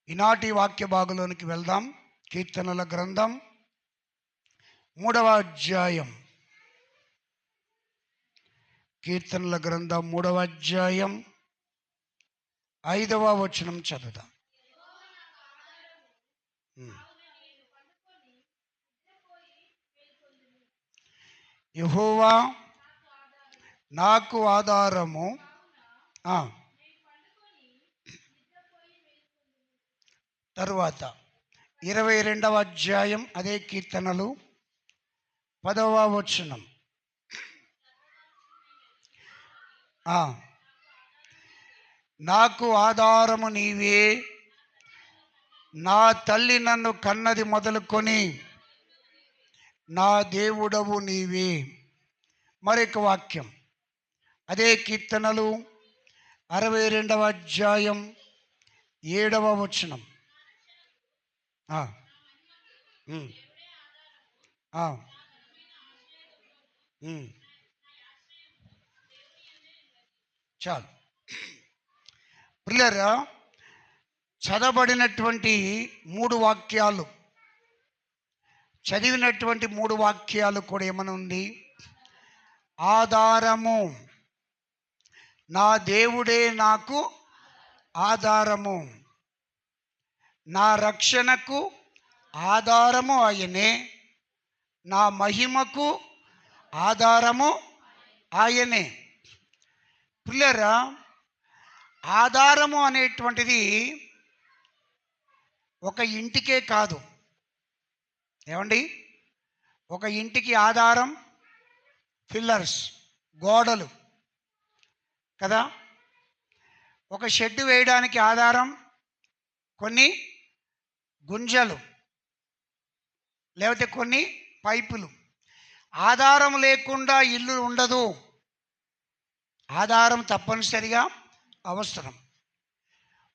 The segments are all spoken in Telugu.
ఈనాటి వాక్య భాగంలోనికి వెళ్దాం. కీర్తనల గ్రంథం 3వ అధ్యాయం. కీర్తనల గ్రంథం 3వ అధ్యాయం 5వ వచనం చదువుదాం. యెహోవా నాకు ఆధారము. తరువాత 22వ అధ్యాయం అదే కీర్తనలు 10వ వచనం. నాకు ఆధారము నీవే, నా తల్లి నన్ను కన్నది మొదలుకొని నా దేవుడవు నీవే. మరొక వాక్యం అదే కీర్తనలు 62వ అధ్యాయం 7వ వచనం. చాలు ప్రియులారా, చదవబడినటువంటి 3 వాక్యాలు, చదివినటువంటి 3 వాక్యాలు కూడా ఏమని ఉంది? ఆధారము, నా దేవుడే నాకు ఆధారము, నా రక్షణకు ఆధారము ఆయనే, నా మహిమకు ఆధారము ఆయనే. ప్రియులారా, ఆధారము అనేటువంటిది ఒక ఇంటికే కాదు. ఏమండి? ఒక ఇంటికి ఆధారం పిల్లర్స్, గోడలు కదా. ఒక షెడ్ వేయడానికి ఆధారం కొన్ని గుంజలు, లేకపోతే కొన్ని పైపులు. ఆధారం లేకుండా ఇల్లు ఉండదు. ఆధారం తప్పనిసరిగా అవసరం.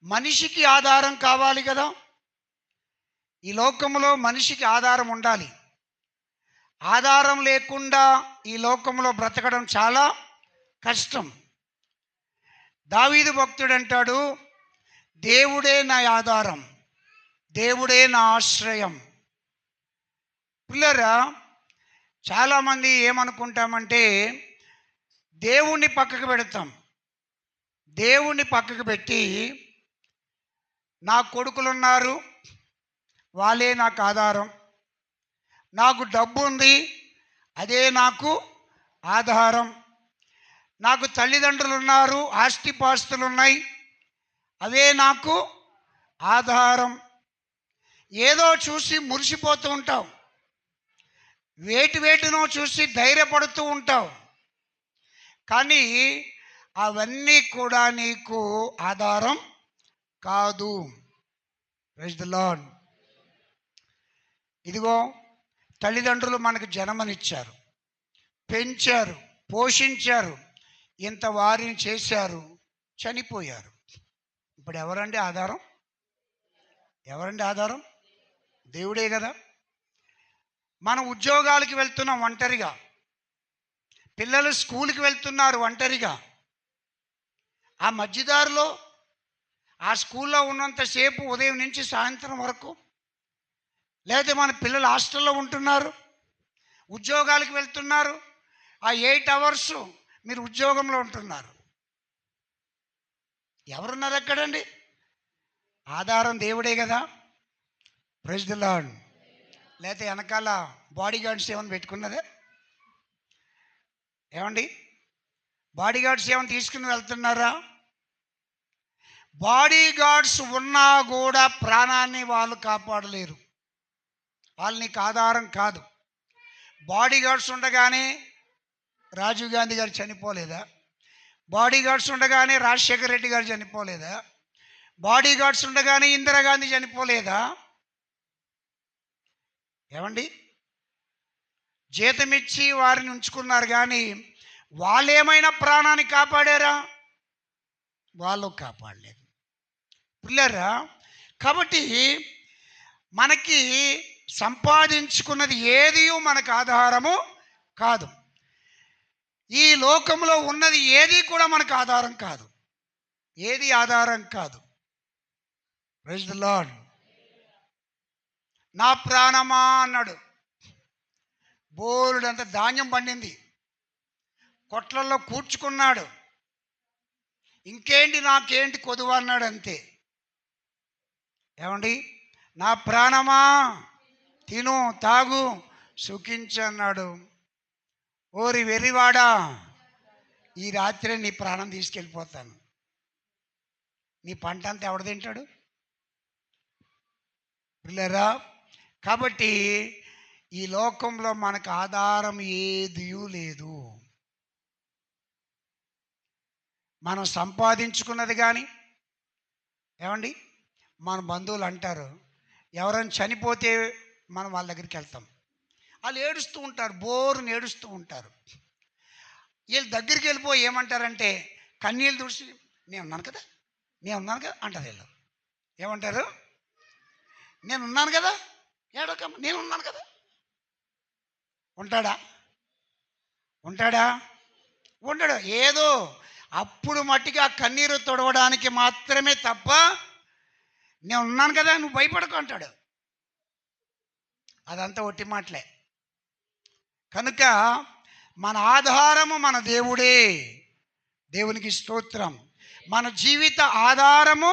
మనిషికి ఆధారం కావాలి కదా. ఈ లోకంలో మనిషికి ఆధారం ఉండాలి. ఆధారం లేకుండా ఈ లోకంలో బ్రతకడం చాలా కష్టం. దావీదు భక్తుడు అంటాడు, దేవుడే నా ఆధారం, దేవుడే నా ఆశ్రయం. పిల్లరా, చాలామంది ఏమనుకుంటామంటే దేవుణ్ణి పక్కకు పెడతాం. దేవుణ్ణి పక్కకు పెట్టి నా కొడుకులు ఉన్నారు, వాళ్ళే నాకు ఆధారం, నాకు డబ్బు ఉంది, అదే నాకు ఆధారం, నాకు తల్లిదండ్రులు ఉన్నారు, ఆస్తిపాస్తులు ఉన్నాయి, అవే నాకు ఆధారం. ఏదో చూసి మురిసిపోతూ ఉంటావు, వేటినో చూసి ధైర్యపడుతూ ఉంటావు. కానీ అవన్నీ కూడా నీకు ఆధారం కాదు. Praise the Lord. ఇదిగో, తల్లిదండ్రులు మనకు జన్మనిచ్చారు, పెంచారు, పోషించారు, ఇంత వారిని చేశారు, చనిపోయారు. ఇప్పుడు ఎవరండి ఆధారం? ఎవరండి ఆధారం? దేవుడే కదా. మనం ఉద్యోగాలకి వెళ్తున్నాం ఒంటరిగా, పిల్లలు స్కూల్కి వెళ్తున్నారు ఒంటరిగా. ఆ మధ్యదారిలో ఆ స్కూల్లో ఉన్నంతసేపు ఉదయం నుంచి సాయంత్రం వరకు, లేకపోతే మన పిల్లలు హాస్టల్లో ఉంటున్నారు, ఉద్యోగాలకు వెళ్తున్నారు, ఆ 8 అవర్స్ మీరు ఉద్యోగంలో ఉంటున్నారు. ఎవరున్నారు ఎక్కడండి? ఆధారం దేవుడే కదా. Praise the Lord. లేకపోతే వెనకాల బాడీ గార్డ్స్ ఏమైనా పెట్టుకున్నదే? ఏమండి? బాడీ గార్డ్స్ ఏమైనా తీసుకుని వెళ్తున్నారా? బాడీ గార్డ్స్ ఉన్నా కూడా ప్రాణాన్ని వాళ్ళు కాపాడలేరు. వాళ్ళు నీకు ఆధారం కాదు. బాడీ గార్డ్స్ ఉండగానే రాజీవ్ గాంధీ గారు చనిపోలేదా? బాడీ గార్డ్స్ ఉండగానే రాజశేఖర రెడ్డి గారు చనిపోలేదా? బాడీ గార్డ్స్ ఉండగానే ఇందిరాగాంధీ చనిపోలేదా? ఏమండి? జీతమిచ్చి వారిని ఉంచుకున్నారు, కానీ వాళ్ళు ఏమైనా ప్రాణాన్ని కాపాడారా? వాళ్ళు కాపాడలేదు. పిల్లరా, కాబట్టి మనకి సంపాదించుకున్నది ఏది మనకు ఆధారము కాదు. ఈ లోకంలో ఉన్నది ఏది కూడా మనకు ఆధారం కాదు. ఏది ఆధారం కాదు. Praise the Lord. నా ప్రాణమా అన్నాడు. బోలుడంత ధాన్యం పండింది, కొట్లల్లో కూర్చుకున్నాడు. ఇంకేంటి నాకేంటి కొదువ అన్నాడు అంతే. ఏమండి, నా ప్రాణమా తిను తాగు సుఖించన్నాడు. ఓరి వెర్రివాడా, ఈ రాత్రి నీ ప్రాణం తీసుకెళ్ళిపోతాను. నీ పంట అంతా ఎవడు తింటాడు పిల్లరా? కాబట్టి ఈ లోకంలో మనకు ఆధారం ఏదీ లేదు. మనం సంపాదించుకున్నది కానీ, ఏమండి, మన బంధువులు అంటారు, ఎవరైనా చనిపోతే మనం వాళ్ళ దగ్గరికి వెళ్తాం, వాళ్ళు ఏడుస్తూ ఉంటారు, బోరుని ఏడుస్తూ ఉంటారు. వీళ్ళు దగ్గరికి వెళ్ళిపోయి ఏమంటారంటే కన్నీళ్ళు తుడిచి నేను ఉన్నాను కదా అంటారు. వీళ్ళు ఏమంటారు? నేను ఉన్నాను కదా, ఏడోకమ్మ, నేను ఉన్నాను కదా. ఉంటాడా? ఉండడు. ఏదో అప్పుడు మట్టికి ఆ కన్నీరు తొడవడానికి మాత్రమే తప్ప నేను ఉన్నాను కదా నువ్వు భయపడకు అంటాడు. అదంతా ఒట్టి మాటలే. కనుక మన ఆధారము మన దేవుడే. దేవునికి స్తోత్రం. మన జీవిత ఆధారము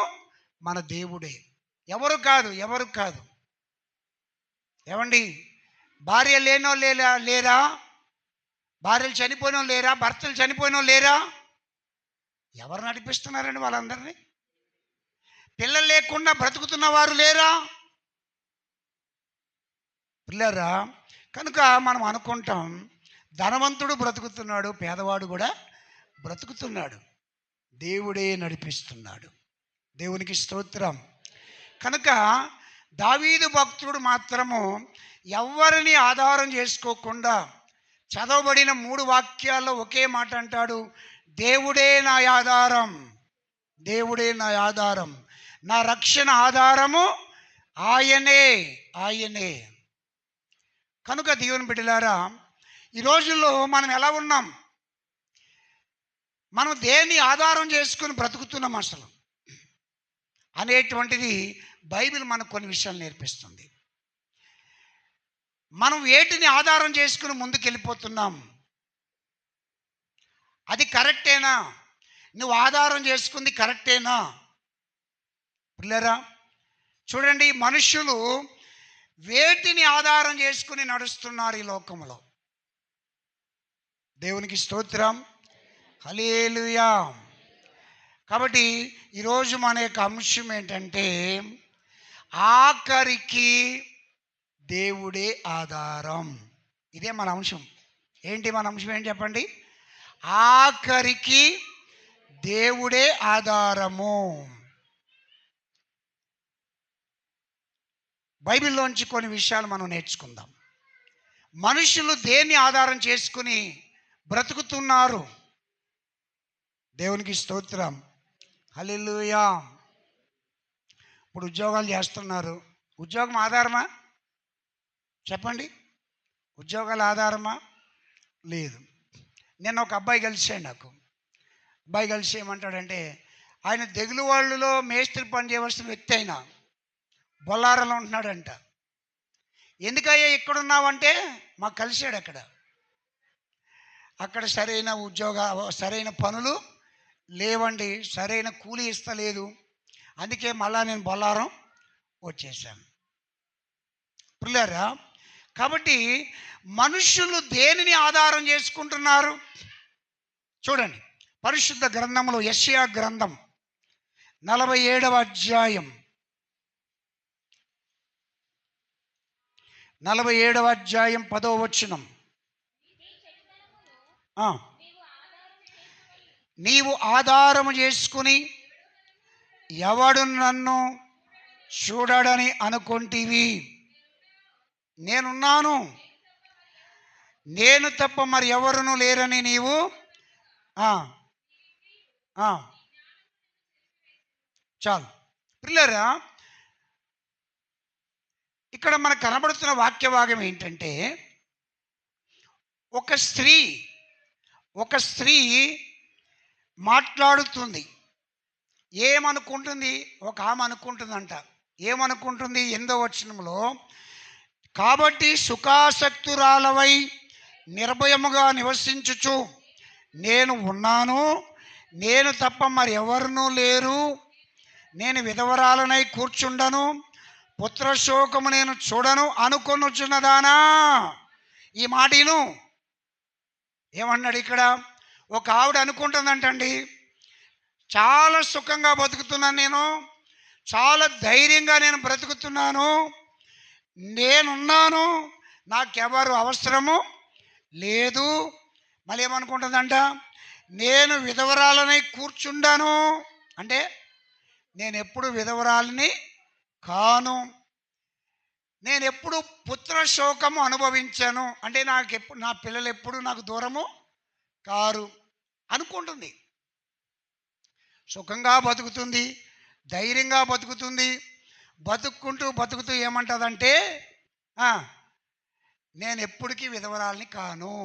మన దేవుడే, ఎవరు కాదు. ఏమండి, భార్య లేనో లేరా? భార్యలు చనిపోయినో లేరా? భర్తలు చనిపోయినో లేరా? ఎవరు నడిపిస్తున్నారండి వాళ్ళందరినీ? పిల్లలు లేకుండా బ్రతుకుతున్న వారు లేరా పిల్లరా? కనుక మనం అనుకుంటాం ధనవంతుడు బ్రతుకుతున్నాడు, పేదవాడు కూడా బ్రతుకుతున్నాడు. దేవుడే నడిపిస్తున్నాడు. దేవునికి స్తోత్రం. కనుక దావీదు భక్తుడు మాత్రము ఎవరిని ఆధారం చేసుకోకుండా చదవబడిన 3 వాక్యాల్లో ఒకే మాట అంటాడు, దేవుడే నా ఆధారం, దేవుడే నా ఆధారం, నా రక్షణ ఆధారము ఆయనే. కనుక దేవుని బిడ్డలారా, ఈ రోజుల్లో మనం ఎలా ఉన్నాం? మనం దేన్ని ఆధారం చేసుకుని బ్రతుకుతున్నాం అసలు అనేటువంటిది బైబిల్ మనకు కొన్ని విషయాలు నేర్పిస్తుంది. మనం వేటిని ఆధారం చేసుకుని ముందుకెళ్ళిపోతున్నాం? అది కరెక్టేనా? నువ్వు ఆధారం చేసుకుంది కరెక్టేనా? పిల్లరా, చూడండి, మనుషులు వేటిని ఆధారం చేసుకుని నడుస్తున్నారు ఈ లోకంలో? దేవునికి స్తోత్రం, హల్లెలూయా. కాబట్టి ఈరోజు మన యొక్క అంశం ఏంటంటే ఆఖరికి దేవుడే ఆధారం. ఇదే మన అంశం. ఏంటి మన అంశం? ఏంటి చెప్పండి? ఆఖరికి దేవుడే ఆధారము. బైబిల్లోంచి కొన్ని విషయాలు మనం నేర్చుకుందాం. మనుషులు దేన్ని ఆధారం చేసుకుని బ్రతుకుతున్నారు? దేవునికి స్తోత్రం, హల్లెలూయా. ఇప్పుడు ఉద్యోగాలు చేస్తున్నారు. ఉద్యోగం ఆధారమా? చెప్పండి. ఉద్యోగాలు ఆధారమా? లేదు. నిన్న ఒక అబ్బాయి కలిసాడు నాకు. అబ్బాయి కలిసి ఏమంటాడంటే, ఆయన దెగులు వాళ్ళలో మేస్త్రి పని చేయవలసిన వ్యక్తి అయినా బొల్లారంలో ఉంటున్నాడంట. ఎందుకయ్యా ఇక్కడున్నావంటే, మాకు కలిసాడు అక్కడ సరైన సరైన పనులు లేవండి, సరైన కూలి ఇస్తలేదు, అందుకే మళ్ళా నేను బొల్లారం వచ్చేసాను. పిల్లరా, కాబట్టి మనుషులు దేనిని ఆధారం చేసుకుంటున్నారు? చూడండి, పరిశుద్ధ గ్రంథంలో యెషయా గ్రంథం 47వ అధ్యాయం 10వ వచనం. నీవు ఆధారము చేసుకుని ఎవడు నన్ను చూడడని అనుకుంటివి, నేనున్నాను, నేను తప్ప మరి ఎవరును లేరని నీవు చాలు. పిల్లరా, ఇక్కడ మనకు కనబడుతున్న వాక్య భాగం ఏంటంటే, ఒక స్త్రీ మాట్లాడుతుంది. ఏమనుకుంటుంది? ఒక ఆమె అనుకుంటుందంట. ఏమనుకుంటుంది? 8వ వచనంలో, కాబట్టి సుఖాసక్తురాలవై నిర్భయముగా నివసించుచు నేను ఉన్నాను, నేను తప్ప మరి ఎవరునూ లేరు, నేను విధవరాలనై కూర్చుండను, పుత్రశోకము నేను చూడను అనుకొనుచున్నదానా. ఈ మాటను ఏమన్నాడు ఇక్కడ? ఒక ఆవిడ అనుకుంటుందంటండి, చాలా సుఖంగా బతుకుతున్నాను, నేను చాలా ధైర్యంగా నేను బ్రతుకుతున్నాను, నేనున్నాను, నాకెవరు అవసరము లేదు. మళ్ళీ ఏమనుకుంటుందంట? నేను విధవరాలని కూర్చుండాను, అంటే నేను ఎప్పుడు విధవరాలని కాను, నేను ఎప్పుడు పుత్రశోకము అనుభవించాను, అంటే నా పిల్లలు ఎప్పుడు నాకు దూరము కారు అనుకుంటుంది. సుఖంగా బతుకుతుంది, ధైర్యంగా బతుకుతుంది. బతుకుతూ ఏమంటుందంటే, నేను ఎప్పటికీ విధవరాలని కాను,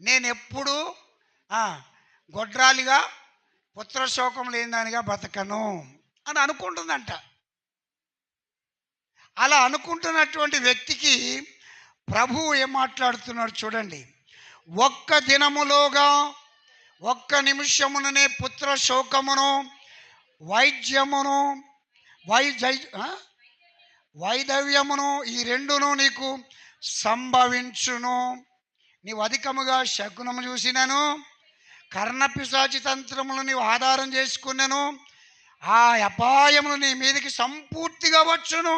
నేను ఎప్పుడు గొడ్రాలిగా పుత్రశోకం లేని దానిగా బతకను అని అనుకుంటుందంట. అలా అనుకుంటున్నటువంటి వ్యక్తికి ప్రభువు ఏం మాట్లాడుతున్నాడు చూడండి. ఒక్క దినములోగా, ఒక్క నిమిషముననే పుత్రశోకమును వైద్యమును వైధవ్యమును ఈ రెండును నీకు సంభవించును. నీవు అధికముగా శకునము చూసినను, కర్ణపిశాచి తంత్రములు నీవు ఆధారం చేసుకున్నాను, ఆ అపాయములు నీ మీదకి సంపూర్తిగా వచ్చును.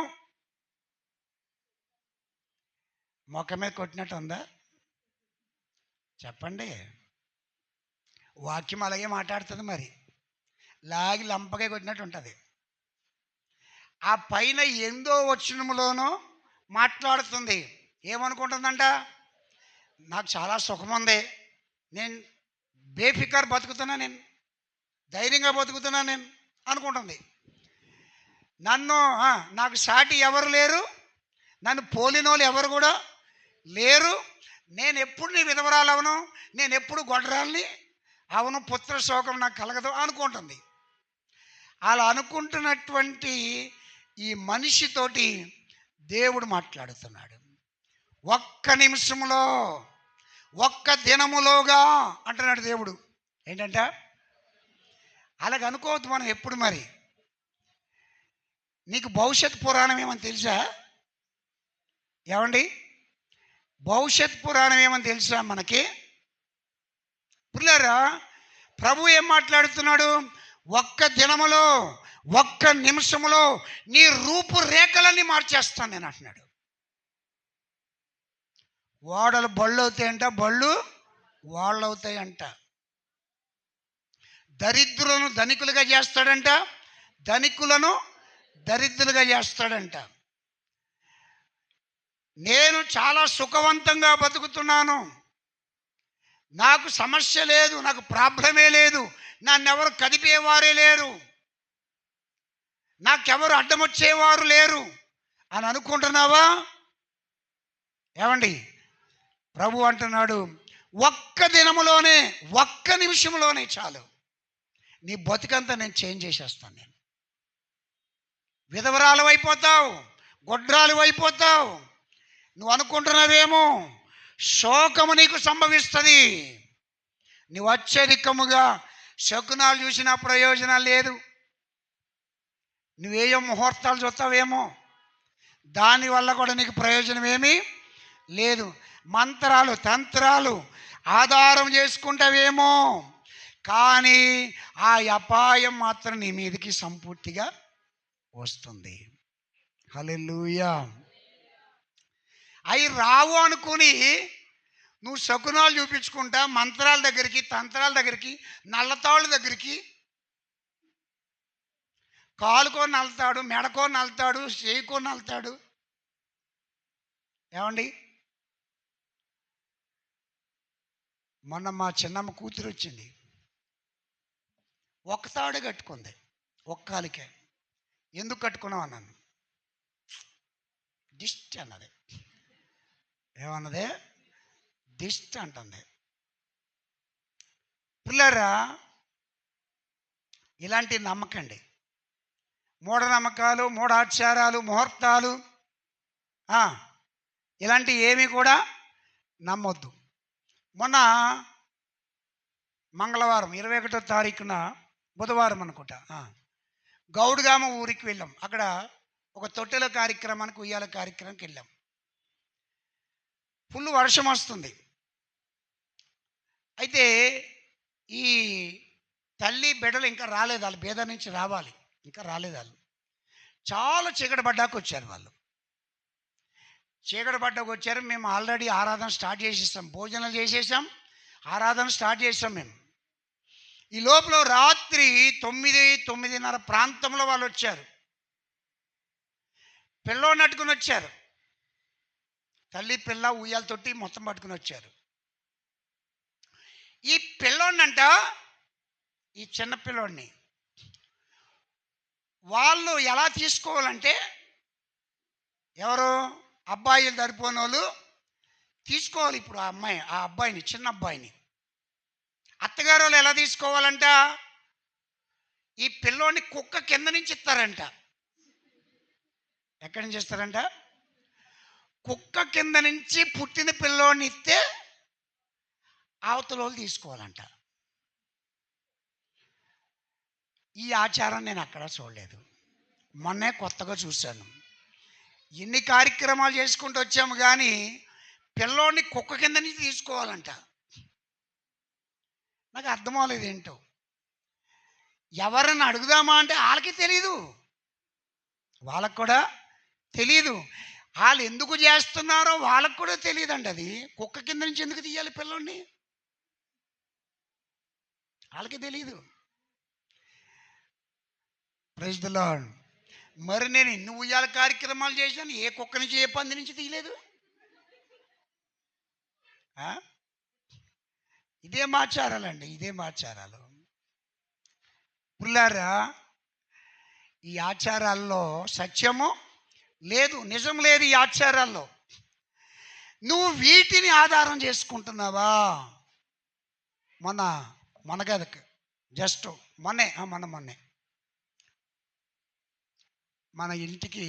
మొఖమే కొట్టినట్టు ఉందా? చెప్పండి. వాక్యం అలాగే మాట్లాడుతుంది, మరి లాగి లంపగా కొట్టినట్టు ఉంటుంది. ఆ పైన 8వ వచనములోనూ మాట్లాడుతుంది. ఏమనుకుంటుందంట? నాకు చాలా సుఖం ఉంది, నేను బేఫికర్ బతుకుతున్నా, నేను ధైర్యంగా బతుకుతున్నా నేను అనుకుంటుంది. నాకు సాటి ఎవరు లేరు, నన్ను పోలినోళ్ళు ఎవరు కూడా లేరు, నేను ఎప్పుడు నీ విధవరాలు అవను, నేను ఎప్పుడు గొడ్రాల్ని అవును, పుత్రశోకం నాకు కలగదు అనుకుంటుంది. అలా అనుకుంటున్నటువంటి ఈ మనిషితోటి దేవుడు మాట్లాడుతున్నాడు. ఒక్క నిమిషంలో, ఒక్క దినములోగా అంటున్నాడు దేవుడు. ఏంటంట? అలాగ అనుకోవద్దు మనం ఎప్పుడు. మరి నీకు భవిష్యత్ పురాణం ఏమని తెలుసా? ఏమండి, భవిష్యత్ పురాణం ఏమని తెలుసా మనకి? పిల్లరా, ప్రభు ఏం మాట్లాడుతున్నాడు? ఒక్క దినములో, ఒక్క నిమిషములో నీ రూపురేఖలన్నీ మార్చేస్తాను నేను అంటున్నాడు. ఓడలు బళ్ళు అవుతాయంట, బళ్ళు వాళ్ళు అవుతాయంట. దరిద్రులను ధనికులుగా చేస్తాడంట, ధనికులను దరిద్రులుగా చేస్తాడంట. నేను చాలా సుఖవంతంగా బతుకుతున్నాను, నాకు సమస్య లేదు, నాకు ప్రాబ్లమే లేదు, నన్నెవరు కదిపేవారే లేరు, నాకెవరు అడ్డం వచ్చేవారు లేరు అని అనుకుంటున్నావా? ఏమండి, ప్రభు అంటున్నాడు, ఒక్క దినములోనే, ఒక్క నిమిషంలోనే చాలు, నీ బతుకంతా నేను చేంజ్ చేసేస్తాను. నేను విధవరాలు అయిపోతావు, గొడ్రాలు అయిపోతావు. నువ్వు అనుకుంటున్నావేమో శోకము నీకు సంభవిస్తుంది. నువ్వు అత్యధికముగా శకునాలు చూసిన ప్రయోజనం లేదు, నువ్వేయో ముహూర్తాలు చూస్తావేమో, దానివల్ల కూడా నీకు ప్రయోజనం ఏమీ లేదు. మంత్రాలు తంత్రాలు ఆధారం చేసుకుంటావేమో, కానీ ఆ అపాయం మాత్రం నీ మీదకి సంపూర్తిగా వస్తుంది. హల్లెలూయా. అవి రావు అనుకుని నువ్వు శకునాలు చూపించుకుంటా మంత్రాల దగ్గరికి, తంత్రాల దగ్గరికి, నల్లతాళ్ళ దగ్గరికి, కాలుకో నల్లుతాడు, మెడకో నల్లుతాడు, చేయికో నల్లుతాడు. ఏమండి, మొన్న మా చిన్నమ్మ కూతురు వచ్చింది, ఒక్క తాడు కట్టుకుంది, ఒక్కాలికే. ఎందుకు కట్టుకున్నావు అన్నాను. దిష్టి అన్నది. ఏమన్నది? దిష్టి అంటుంది. పిల్లరా, ఇలాంటి నమ్మకండి. మూఢనమ్మకాలు, మూఢాచారాలు, ముహూర్తాలు ఇలాంటివి ఏమీ కూడా నమ్మొద్దు. మొన్న మంగళవారం 21వ తారీఖున, బుధవారం అనుకుంటా, గౌడుగామ ఊరికి వెళ్ళాం. అక్కడ ఒక తొట్టెల కార్యక్రమానికి, ఉయ్యాల కార్యక్రమానికి వెళ్ళాం. ఫుల్ వర్షం వస్తుంది. అయితే ఈ తల్లి బిడ్డలు ఇంకా రాలేదు, వాళ్ళు బేద నుంచి రావాలి, ఇంకా రాలేదు. వాళ్ళు చాలా చీకటి పడ్డాక వచ్చారు. వాళ్ళు చీకటి పడ్డాక వచ్చారు. మేము ఆల్రెడీ ఆరాధన స్టార్ట్ చేసేసాం, భోజనాలు చేసేసాం, ఆరాధన స్టార్ట్ చేసాం. మేము ఈ లోపల రాత్రి 9-9:30 ప్రాంతంలో వాళ్ళు వచ్చారు. పిల్లోని నట్టుకుని వచ్చారు. తల్లి పిల్ల ఉయ్యాల తొట్టి మొత్తం పట్టుకుని వచ్చారు. ఈ పిల్లోడినంట, ఈ చిన్న పిల్లోడిని వాళ్ళు ఎలా తీసుకోవాలంటే, ఎవరు అబ్బాయిలు సరిపోని వాళ్ళు తీసుకోవాలి. ఇప్పుడు ఆ అబ్బాయిని, చిన్న అబ్బాయిని అత్తగారు వాళ్ళు ఎలా తీసుకోవాలంట, ఈ పిల్లోడిని కుక్క కింద నుంచి ఇస్తారంట. ఎక్కడి నుంచి ఇస్తారంట? కుక్క కింద నుంచి పుట్టిన పిల్లోడిని ఇస్తే అవతల వాళ్ళు తీసుకోవాలంట. ఈ ఆచారం నేను అక్కడ చూడలేదు, మొన్నే కొత్తగా చూశాను. ఎన్ని కార్యక్రమాలు చేసుకుంటూ వచ్చాము, కానీ పిల్లోడిని కుక్క కింద నుంచి తీసుకోవాలంట. నాకు అర్థం అవ్వలేదు ఏంటో. ఎవరన్నా అడుగుదామా అంటే వాళ్ళకి తెలీదు, వాళ్ళకు కూడా తెలీదు. వాళ్ళు ఎందుకు చేస్తున్నారో వాళ్ళకు కూడా తెలియదండి. అది కుక్క కింద నుంచి ఎందుకు తీయాలి పిల్లోడిని, వాళ్ళకి తెలీదు. Praise the Lord. మరి నేను ఎన్ని ఉయ్యాల కార్యక్రమాలు చేశాను, ఏ కుక్క నుంచి ఏ పంది నుంచి తీయలేదు. ఇదేం ఆచారాలండి, ఇదేం ఆచారాలు. పుల్లారా, ఈ ఆచారాల్లో సత్యము లేదు, నిజం లేదు. ఈ ఆచారాల్లో నువ్వు వీటిని ఆధారం చేసుకుంటున్నావా? మన గదకు జస్ట్ మొన్నే మన ఇంటికి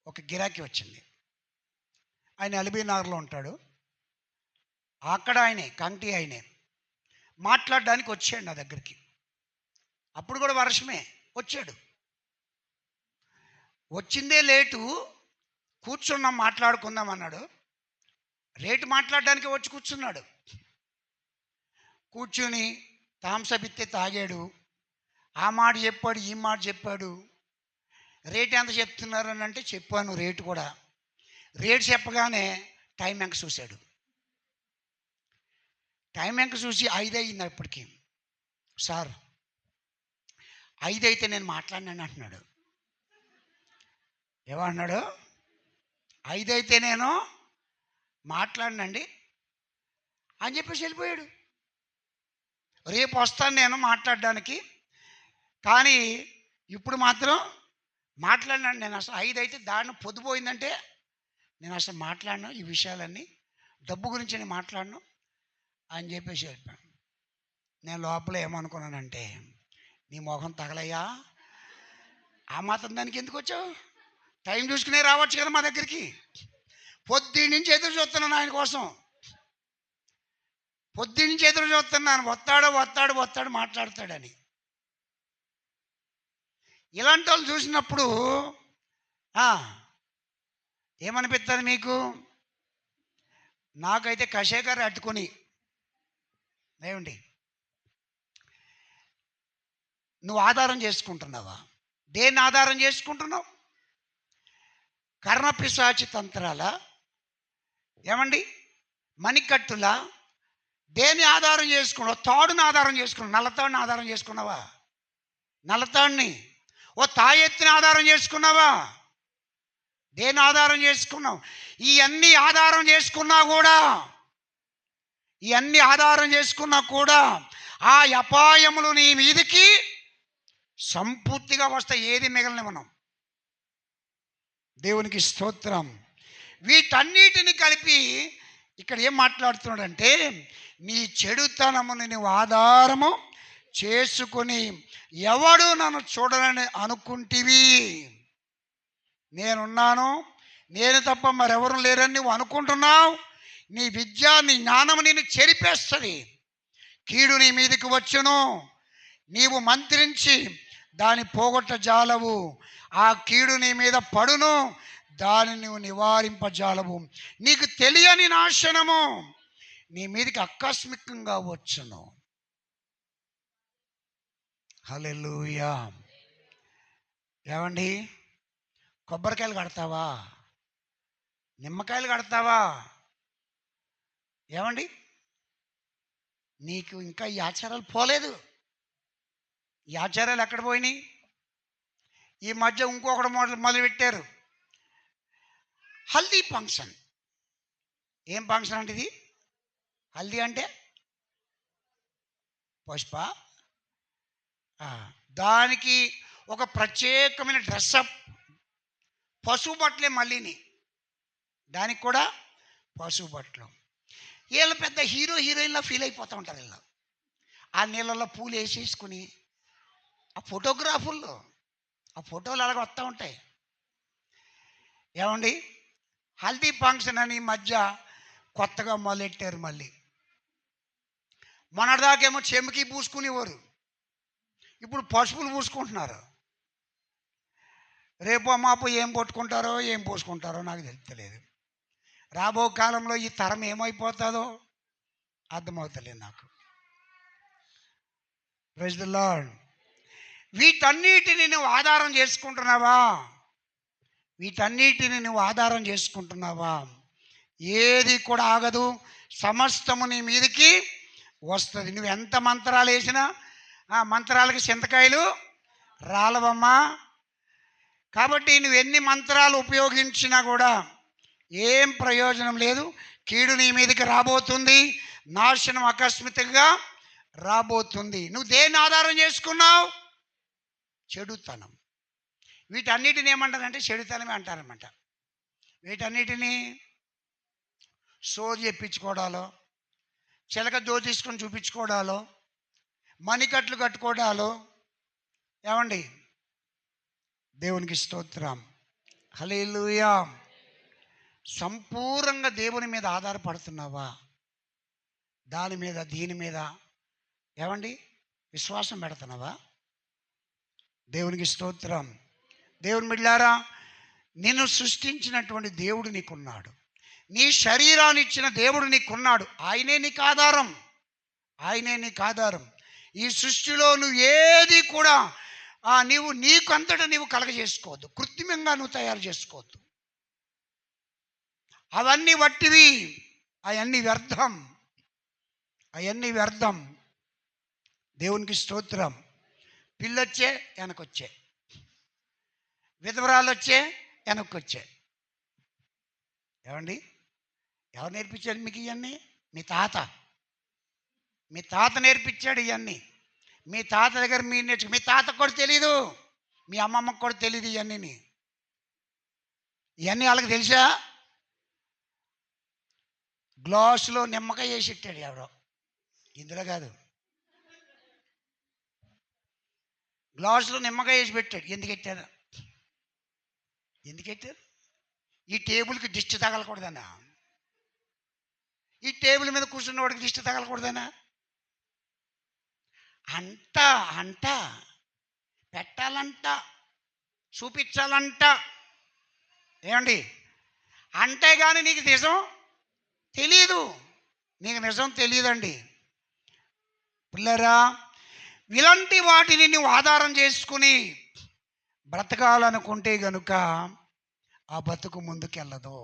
ఒక గిరాకీ వచ్చింది. ఆయన ఎల్బీనగర్లో ఉంటాడు. అక్కడ ఆయనే కంటి ఆయనే మాట్లాడడానికి వచ్చాడు నా దగ్గరికి. అప్పుడు కూడా వర్షమే. వచ్చాడు, వచ్చిందే లేటు. కూర్చున్నాం, మాట్లాడుకుందాం అన్నాడు. రేటు మాట్లాడడానికి వచ్చి కూర్చున్నాడు. కూర్చుని తాంసబిత్తే తాగాడు. ఆ మాట చెప్పాడు, ఈ మాట చెప్పాడు. రేటు ఎంత చెప్తున్నారు అని అంటే చెప్పాను రేటు కూడా. రేటు చెప్పగానే టైం వెంక చూశాడు. టైం వెంక చూసి 5 అయింది అప్పటికి. సార్ 5 అయితే నేను మాట్లాడినాను అంటున్నాడు. ఏమన్నాడు? 5 అయితే నేను మాట్లాడినండి అని చెప్పేసి వెళ్ళిపోయాడు. రేపు వస్తాను నేను మాట్లాడడానికి, కానీ ఇప్పుడు మాత్రం మాట్లాడినాను. నేను అసలు 5 అయితే దాన్ని పొద్దుపోయిందంటే నేను అసలు మాట్లాడను, ఈ విషయాలన్నీ డబ్బు గురించి నేను మాట్లాడను అని చెప్పేసి వెళ్ళిపోయాను. నేను లోపల ఏమనుకున్నానంటే, నీ మొహం తగలయ్యా, ఆ మాత్రం దానికి ఎందుకు వచ్చావు? టైం చూసుకునే రావచ్చు కదా మా దగ్గరికి. పొద్దున్న నుంచి ఎదురు చూస్తున్నాను ఆయన కోసం, పొద్దున్న నుంచి ఎదురు చూస్తున్నాను. వస్తాడు మాట్లాడతాడని. ఇలాంటి వాళ్ళు చూసినప్పుడు ఏమనిపిస్తుంది మీకు? నాకైతే కషేగారు అట్టుకొని, ఏమండి నువ్వు ఆధారం చేసుకుంటున్నావా? దేన్ని ఆధారం చేసుకుంటున్నావు? కర్ణపిశాచి తంత్రాల, ఏమండి మణికట్టులా? దేన్ని ఆధారం చేసుకున్నావు? తాడుని ఆధారం చేసుకున్నావు. నల్లతాడుని ఆధారం చేసుకున్నావా? నల్లతాడిని. ఓ తాయెత్తిని ఆధారం చేసుకున్నావా? దేన్ని ఆధారం చేసుకున్నావు? ఇవన్నీ ఆధారం చేసుకున్నా కూడా ఆ అపాయములు నీ మీదికి సంపూర్తిగా వస్తాయి. ఏది మిగలని మనం. దేవునికి స్తోత్రం. వీటన్నిటిని కలిపి ఇక్కడ ఏం మాట్లాడుతున్నాడంటే, నీ చెడుతనముని నువ్వు ఆధారము చేసుకుని ఎవడు నన్ను చూడనని అనుకుంటివి. నేనున్నాను, నేను తప్ప మరెవరు లేరని నువ్వు అనుకుంటున్నావు. నీ విద్య నీ జ్ఞానము నిన్ను చెరిపేస్తుంది. కీడు నీ మీదకి వచ్చును, నీవు మంత్రించి దాన్ని పోగొట్ట జాలవు. ఆ కీడు నీ మీద పడును, దాన్ని నువ్వు నివారింపజాలవు. నీకు తెలియని నాశనము నీ మీదకి ఆకస్మికంగా వచ్చును. హల్లెలూయా. ఏమండి, కొబ్బరికాయలు కడతావా? నిమ్మకాయలు కడతావా? ఏమండి, నీకు ఇంకా ఈ ఆచారాలు పోలేదు. ఈ ఆచారాలు ఎక్కడ పోయినాయి? ఈ మధ్య ఇంకొకటి మొదలుపెట్టారు, హల్దీ ఫంక్షన్. ఏం ఫంక్షన్ అంటే ఇది? హల్దీ అంటే పుష్ప. దానికి ఒక ప్రత్యేకమైన డ్రెస్అప్, పసుపు బట్టలే మళ్ళీని, దానికి కూడా పసుపు బట్టలు. వీళ్ళు పెద్ద హీరో హీరోయిన్లా ఫీల్ అయిపోతూ ఉంటారు. వీళ్ళు ఆ నీళ్ళల్లో పూలు వేసేసుకుని, ఆ ఫోటోగ్రాఫుల్లో ఆ ఫోటోలు అలాగ వస్తూ ఉంటాయి. ఏమండి, హల్దీ ఫంక్షన్ అని మధ్య కొత్తగా మొదలెట్టారు. మళ్ళీ మొన్నటిదాకేమో చెమికి పూసుకునేవారు, ఇప్పుడు పసుపులు పూసుకుంటున్నారు. రేపు మాపు ఏం పట్టుకుంటారో ఏం పూసుకుంటారో నాకు తెలియలేదు. రాబో కాలంలో ఈ తరం ఏమైపోతుందో అర్థమవుతలేదు నాకు. Praise the Lord. వీటన్నిటిని నువ్వు ఆధారం చేసుకుంటున్నావా? వీటన్నిటిని నువ్వు ఆధారం చేసుకుంటున్నావా? ఏది కూడా ఆగదు, సమస్తము నీ మీదకి వస్తుంది. నువ్వు ఎంత మంత్రాలు వేసినా ఆ మంత్రాలకి చింతకాయలు రాలవమ్మా. కాబట్టి నువ్వు ఎన్ని మంత్రాలు ఉపయోగించినా కూడా ఏం ప్రయోజనం లేదు. కీడు నీ మీదకి రాబోతుంది, నాశనం ఆకస్మికంగా రాబోతుంది. నువ్వు దేన్ని ఆధారం చేసుకున్నావు? చెడుతనం. వీటన్నిటిని ఏమంటారంటే చెడుతనమే అంటారనమాట. వీటన్నిటినీ సోది చెప్పించుకోవడాలో, చిలక తీసుకొని చూపించుకోవడాలో, మణికట్లు కట్టుకోవడాలో. ఏమండి, దేవునికి స్తోత్రం. హల్లెలూయా. సంపూర్ణంగా దేవుని మీద ఆధారపడుతున్నావా? దాని మీద దీని మీద ఏమండి విశ్వాసం పెడుతున్నావా? దేవునికి స్తోత్రం. దేవుని బిడ్డలారా, నిన్ను సృష్టించినటువంటి దేవుడు నీకున్నాడు. నీ శరీరాన్ని ఇచ్చిన దేవుడు నీకున్నాడు. ఆయనే నీకు ఆధారం, ఆయనే నీకు ఆధారం. ఈ సృష్టిలో నువ్వు ఏది కూడా నీవు నీకంతటా నీవు కలగజేసుకోవద్దు, కృత్రిమంగా నువ్వు తయారు చేసుకోవద్దు. అవన్నీ వట్టివి, అవన్నీ వ్యర్థం, అవన్నీ వ్యర్థం. దేవునికి స్తోత్రం. పిల్లొచ్చే వెనకొచ్చే, విధవరాలు వచ్చే వెనక్కొచ్చే. ఏమండి, ఎవరు నేర్పించాడు మీకు ఇవన్నీ? మీ తాత. మీ తాత నేర్పించాడు ఇవన్నీ. మీ తాత దగ్గర మీరు నేర్చుకు, మీ తాతకు కూడా తెలీదు, మీ అమ్మమ్మకు కూడా తెలియదు ఇవన్నీ. ఇవన్నీ వాళ్ళకి తెలుసా? గ్లాసులో నిమ్మకాయ వేసి ఇట్టాడు ఎవరో, ఇందులో కాదు, గ్లాసులో నిమ్మకాయ వేసి పెట్టాడు. ఎందుకు పెట్టారు? ఎందుకు పెట్టారు? ఈ టేబుల్కి దిష్టి తగలకూడదనా? ఈ టేబుల్ మీద కూర్చున్న వాడికి దిష్టి తగలకూడదనా? అంట అంట పెట్టాలంట, చూపించాలంట. ఏమండి, అంటే కానీ నీకు నిజం తెలీదు, నీకు నిజం తెలియదండి. పిల్లరా, ఇలాంటి వాటిని నువ్వు ఆధారం చేసుకుని బ్రతకాలనుకుంటే గనుక ఆ బతుకు ముందుకెళ్ళదు.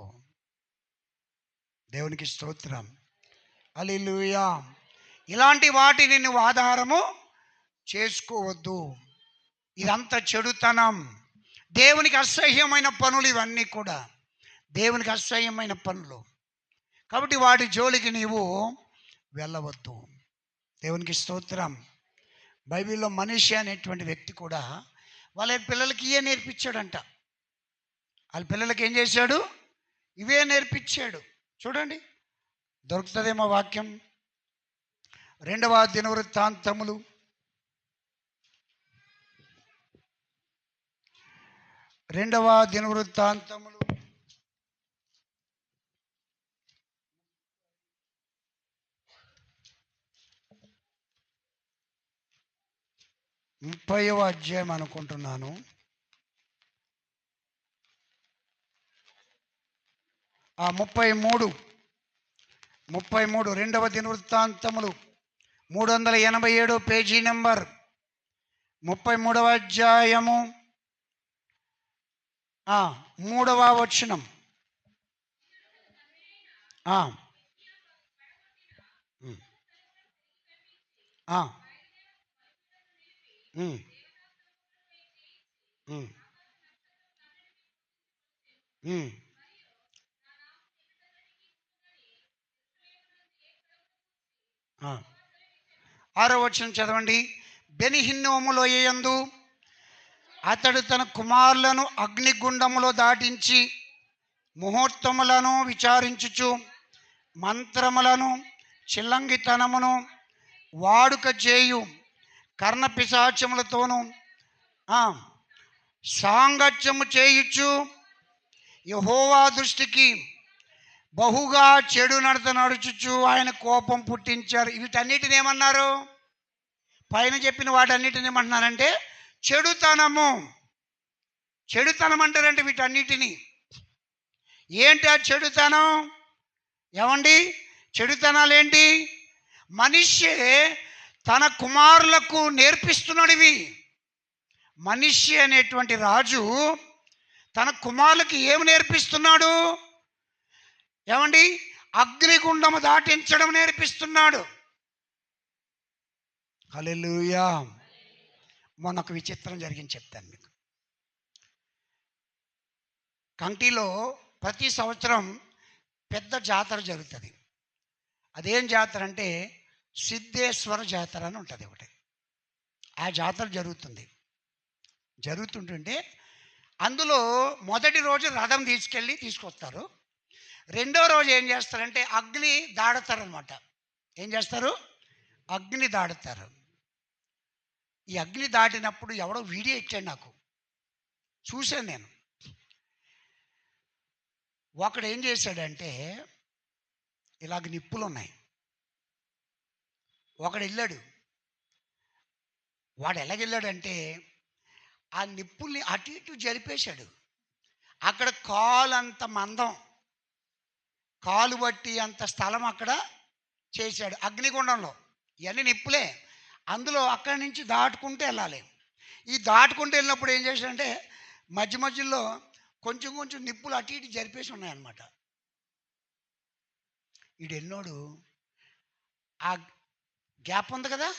దేవునికి స్తోత్రం. హల్లెలూయా. ఇలాంటి వాటిని నువ్వు ఆధారము చేసుకోవద్దు. ఇదంతా చెడుతనం, దేవునికి అసహ్యమైన పనులు ఇవన్నీ కూడా, దేవునికి అసహ్యమైన పనులు. కాబట్టి వాటి జోలికి నీవు వెళ్ళవద్దు. దేవునికి స్తోత్రం. బైబిల్లో మనిషి అనేటువంటి వ్యక్తి కూడా వాళ్ళ పిల్లలకి ఇవే నేర్పించాడంట. వాళ్ళ పిల్లలకి ఏం చేశాడు? ఇవే నేర్పించాడు. చూడండి, దొరుకుతుందేమో వాక్యం. 2వ దినవృత్తాంతములు 2వ దినవృత్తాంతములు 30వ అధ్యాయం అనుకుంటున్నాను. 33 2వ దినవృత్తాంతములు 387 పేజీ నెంబర్ 33వ అధ్యాయము 3వ వచనం. ఆరో వచనం చదవండి. బెనిహిన్నోము లోయయందు అతడు తన కుమారులను అగ్నిగుండములో దాటించి ముహూర్తములను విచారించుచు మంత్రములను చిల్లంగితనమును వాడుక చేయు కర్ణపిశాచములతోనూ సాంగత్యము చేయుచు యెహోవా దృష్టికి బహుగా చెడు నడత నడుచుచు ఆయన కోపం పుట్టించారు. వీటన్నిటిని ఏమన్నారు? పైన చెప్పిన వాటన్నిటిని ఏమంటున్నారంటే చెడుతనము. చెడుతనం అంటారంటే వీటన్నిటిని. ఏంటి ఆ చెడుతనం? ఏమండి, చెడుతనాలు ఏంటి? మనిషి తన కుమారులకు నేర్పిస్తున్నాడు ఇవి. మనిషి అనేటువంటి రాజు తన కుమారులకు ఏమి నేర్పిస్తున్నాడు? ఏమండి, అగ్నిగుండము దాటించడం నేర్పిస్తున్నాడు. హల్లెలూయా. మొన్న ఒక విచిత్రం జరిగింది, చెప్తాను మీకు. కంటిలో ప్రతి సంవత్సరం పెద్ద జాతర జరుగుతుంది. అదేం జాతర అంటే సిద్ధేశ్వర జాతర అని ఉంటుంది ఒకటి. ఆ జాతర జరుగుతుంటుంటే అందులో మొదటి రోజు రథం తీసుకొస్తారు. రెండో రోజు ఏం చేస్తారంటే అగ్ని దాడతారనమాట. ఏం చేస్తారు? అగ్ని దాడుతారు. ఈ అగ్ని దాటినప్పుడు ఎవడో వీడియో ఇచ్చాడు నాకు, చూశాను నేను. ఒకడు ఏం చేశాడంటే, ఇలాగ నిప్పులు ఉన్నాయి, ఒకడు వెళ్ళాడు. వాడు ఎలాగెళ్ళాడంటే ఆ నిప్పుల్ని అటు ఇటు జరిపేశాడు. అక్కడ కాలు అంత మందం, కాలు బట్టి అంత స్థలం అక్కడ చేశాడు అగ్నిగుండంలో. ఇవన్నీ నిప్పులే, అందులో అక్కడి నుంచి దాటుకుంటూ వెళ్ళాలి. ఈ దాటుకుంటూ వెళ్ళినప్పుడు ఏం చేశాడంటే మధ్యలో కొంచెం నిప్పులు అటు ఇటు జరిపేసి ఉన్నాయన్నమాట. వీడు ఎన్నోడు ఆ గ్యాప్ ఉంది కదా,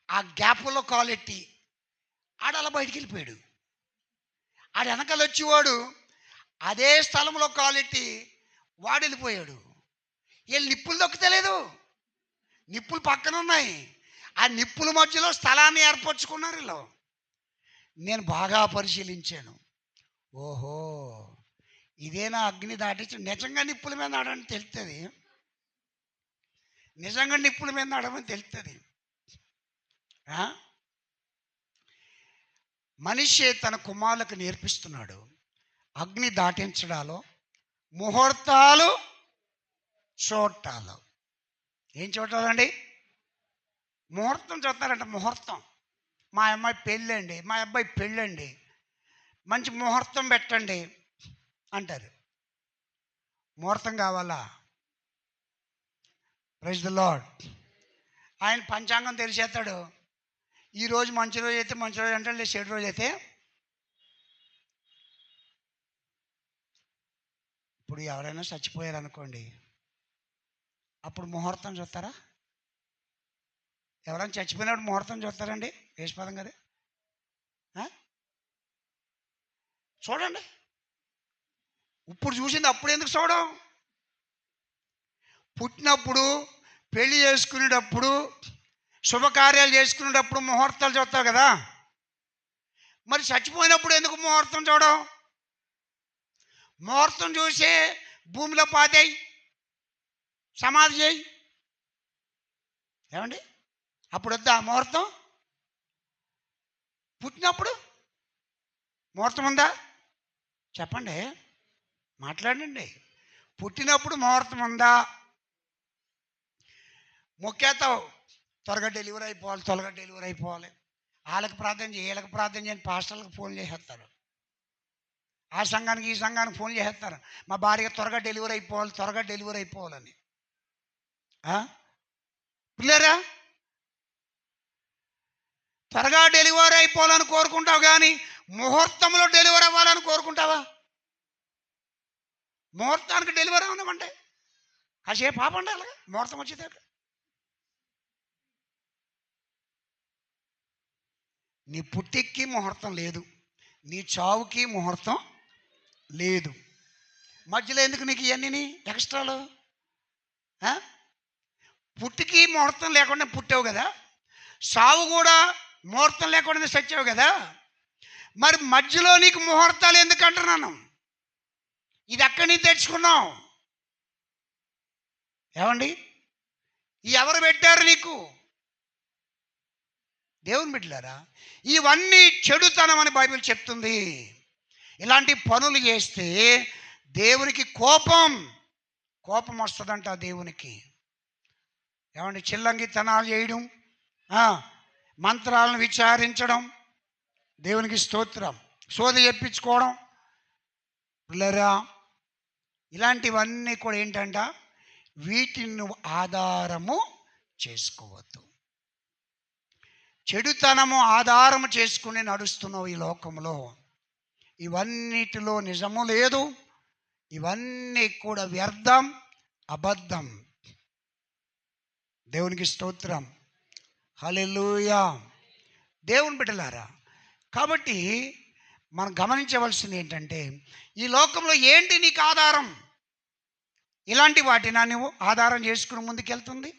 ఆ గ్యాప్లో కాలెట్టి ఆడ అలా బయటికి వెళ్ళిపోయాడు. ఆడ వెనకాల వచ్చేవాడు అదే స్థలంలో కాలెట్టి వాడు వెళ్ళిపోయాడు. వీళ్ళు నిప్పులు దొక్కుతలేదు, నిప్పులు పక్కన ఉన్నాయి. ఆ నిప్పుల మధ్యలో స్థలాన్ని ఏర్పరచుకున్నారు వీళ్ళు. నేను బాగా పరిశీలించాను. ఓహో, ఇదేనా అగ్ని దాటించి? నిజంగా నిప్పుల మీద నడవని తెలుస్తుంది, నిజంగా నిప్పుల మీద నడవని తెలుస్తుంది. మనిషి తన కుమారులకు నేర్పిస్తున్నాడు అగ్ని దాటించడాలో, ముహూర్తాలు చూడాలో. ఏం చూడాలండి? ముహూర్తం చూస్తారంట. ముహూర్తం, మా అమ్మాయి పెళ్ళండి, మా అబ్బాయి పెళ్ళండి, మంచి ముహూర్తం పెట్టండి అంటారు. ముహూర్తం కావాలా? Praise the Lord. ఆయన పంచాంగం తెలిసేస్తాడు. ఈరోజు మంచి రోజు అయితే మంచి రోజు అంటాడు, లేదు చెడు రోజు అయితే. ఇప్పుడు ఎవరైనా చచ్చిపోయారు అనుకోండి, అప్పుడు ముహూర్తం చూస్తారా? ఎవరైనా చచ్చిపోయినప్పుడు ముహూర్తం చూస్తారండి? యేసుపాదం గారు చూడండి. ఇప్పుడు చూసింది అప్పుడు ఎందుకు చూడం? పుట్టినప్పుడు, పెళ్లి చేసుకునేటప్పుడు, శుభకార్యాలు చేసుకునేటప్పుడు ముహూర్తాలు చూస్తావు కదా. మరి చచ్చిపోయినప్పుడు ఎందుకు ముహూర్తం చూడం? ముహూర్తం చూసి భూమిలో పాతాయి. సమాధి చేయి. ఏమండి, అప్పుడు వద్దా ముహూర్తం? పుట్టినప్పుడు ముహూర్తం ఉందా? చెప్పండి, మాట్లాడండి. పుట్టినప్పుడు ముహూర్తం ఉందా? మొక్కేతావు, త్వరగా డెలివరీ అయిపోవాలి, త్వరగా డెలివరీ అయిపోవాలి. వాళ్ళకి ప్రార్థన చేయి, వీళ్ళకి ప్రార్థన చేయని పాస్టర్లకు ఫోన్ చేసేస్తారు. ఆ సంఘానికి ఈ సంఘానికి ఫోన్ చేసేస్తారు, మా భార్య త్వరగా డెలివరీ అయిపోవాలి, త్వరగా డెలివరీ అయిపోవాలని. పిల్లరా, త్వరగా డెలివరీ అయిపోవాలని కోరుకుంటావు కానీ ముహూర్తంలో డెలివరీ అవ్వాలని కోరుకుంటావా? ముహూర్తానికి డెలివరీ అవ్వమంటే కాసేపు పాపండి, అలాగా ముహూర్తం వచ్చేదాకా. నీ పుట్టికి ముహూర్తం లేదు, నీ చావుకి ముహూర్తం లేదు. మధ్యలో ఎందుకు నీకు ఇవన్నీ ఎక్స్ట్రాలు? పుట్టికి ముహూర్తం లేకుండా పుట్టావు కదా, సావు కూడా ముహూర్తం లేకుండా చచ్చావు కదా, మరి మధ్యలో నీకు ముహూర్తాలు ఎందుకంటున్నాను? ఇది ఎక్కడి నుంచి తెచ్చుకున్నావు? ఏమండి, ఎవరు పెట్టారు నీకు? దేవుని బిడ్డలారా, ఇవన్నీ చెడుతనం అని బైబిల్ చెప్తుంది. ఇలాంటి పనులు చేస్తే దేవునికి కోపం వస్తుందంట దేవునికి. ఏమండి, చిల్లంగితనాలు చేయడం, మంత్రాలను విచారించడం, దేవునికి స్తోత్రం, సోది చెప్పించుకోవడం, పిల్లరా, ఇలాంటివన్నీ కూడా ఏంటంట, వీటిని నువ్వు ఆధారము చేసుకోవద్దు. చెడుతనము ఆధారము చేసుకుని నడుస్తున్నావు ఈ లోకంలో. ఇవన్నిటిలో నిజము లేదు, ఇవన్నీ కూడా వ్యర్థం, అబద్ధం. దేవునికి స్తోత్రం, హల్లెలూయా. దేవుని బిడ్డలారా, కాబట్టి మనం గమనించవలసింది ఏంటంటే, ఈ లోకంలో ఏంటి నీకు ఆధారం? ఇలాంటి వాటినా నువ్వు ఆధారం చేసుకుని ముందుకెళ్తుంది?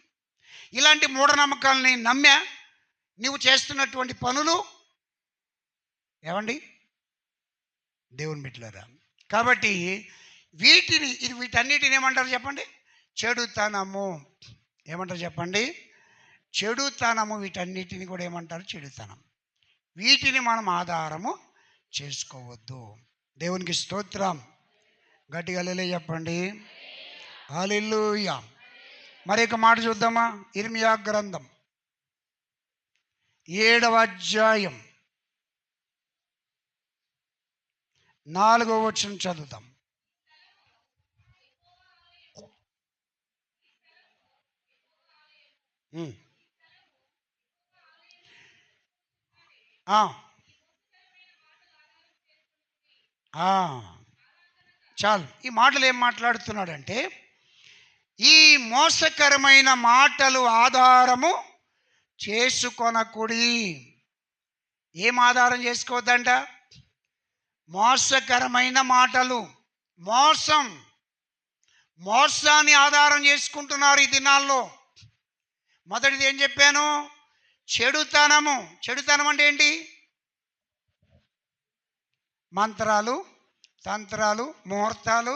ఇలాంటి మూఢనమ్మకాలని నమ్మా నువ్వు చేస్తున్నటువంటి పనులు? ఏమండి, దేవుని బిడ్డలారా, కాబట్టి వీటన్నిటిని ఏమంటారు చెప్పండి? చెడుతనము. ఏమంటారు చెప్పండి? చెడుతనము. వీటన్నిటిని కూడా ఏమంటారు? చెడుతనం. వీటిని మనం ఆధారము చేసుకోవద్దు. దేవునికి స్తోత్రం, గట్టిగా హల్లెలూయా చెప్పండి. హల్లెలూయా. మరి ఒక మాట చూద్దామా? ఇర్మియా గ్రంథం 7వ అధ్యాయం 4వ వచనం చదువుతాం. చాలు. ఈ మాటలు ఏం మాట్లాడుతున్నాడంటే, ఈ మోసకరమైన మాటలు ఆధారము చేసుకొనకుడి. ఏం ఆధారం చేసుకోవద్దంట? మోసకరమైన మాటలు. మోసాన్ని ఆధారం చేసుకుంటున్నారు ఈ దినాల్లో. మొదటిది ఏం చెప్పాను? చెడుతనము. చెడుతనం అంటే ఏంటి? మంత్రాలు, తంత్రాలు, ముహూర్తాలు,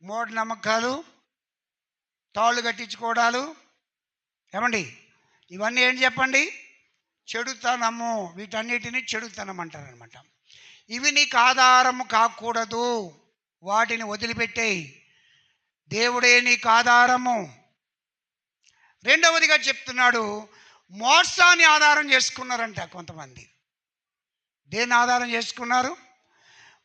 మూఢనమ్మకాలు, తాళ్ళు కట్టించుకోవడాలు. ఏమండి, ఇవన్నీ ఏంటి చెప్పండి? చెడుతనము. వీటన్నిటిని చెడుతనం అంటారనమాట. ఇవి నీకు ఆధారము కాకూడదు, వాటిని వదిలిపెట్టేయి. దేవుడే నీకు ఆధారము. రెండవదిగా చెప్తున్నాడు, మోసాన్ని ఆధారం చేసుకున్నారంట కొంతమంది. దేన్ని ఆధారం చేసుకున్నారు?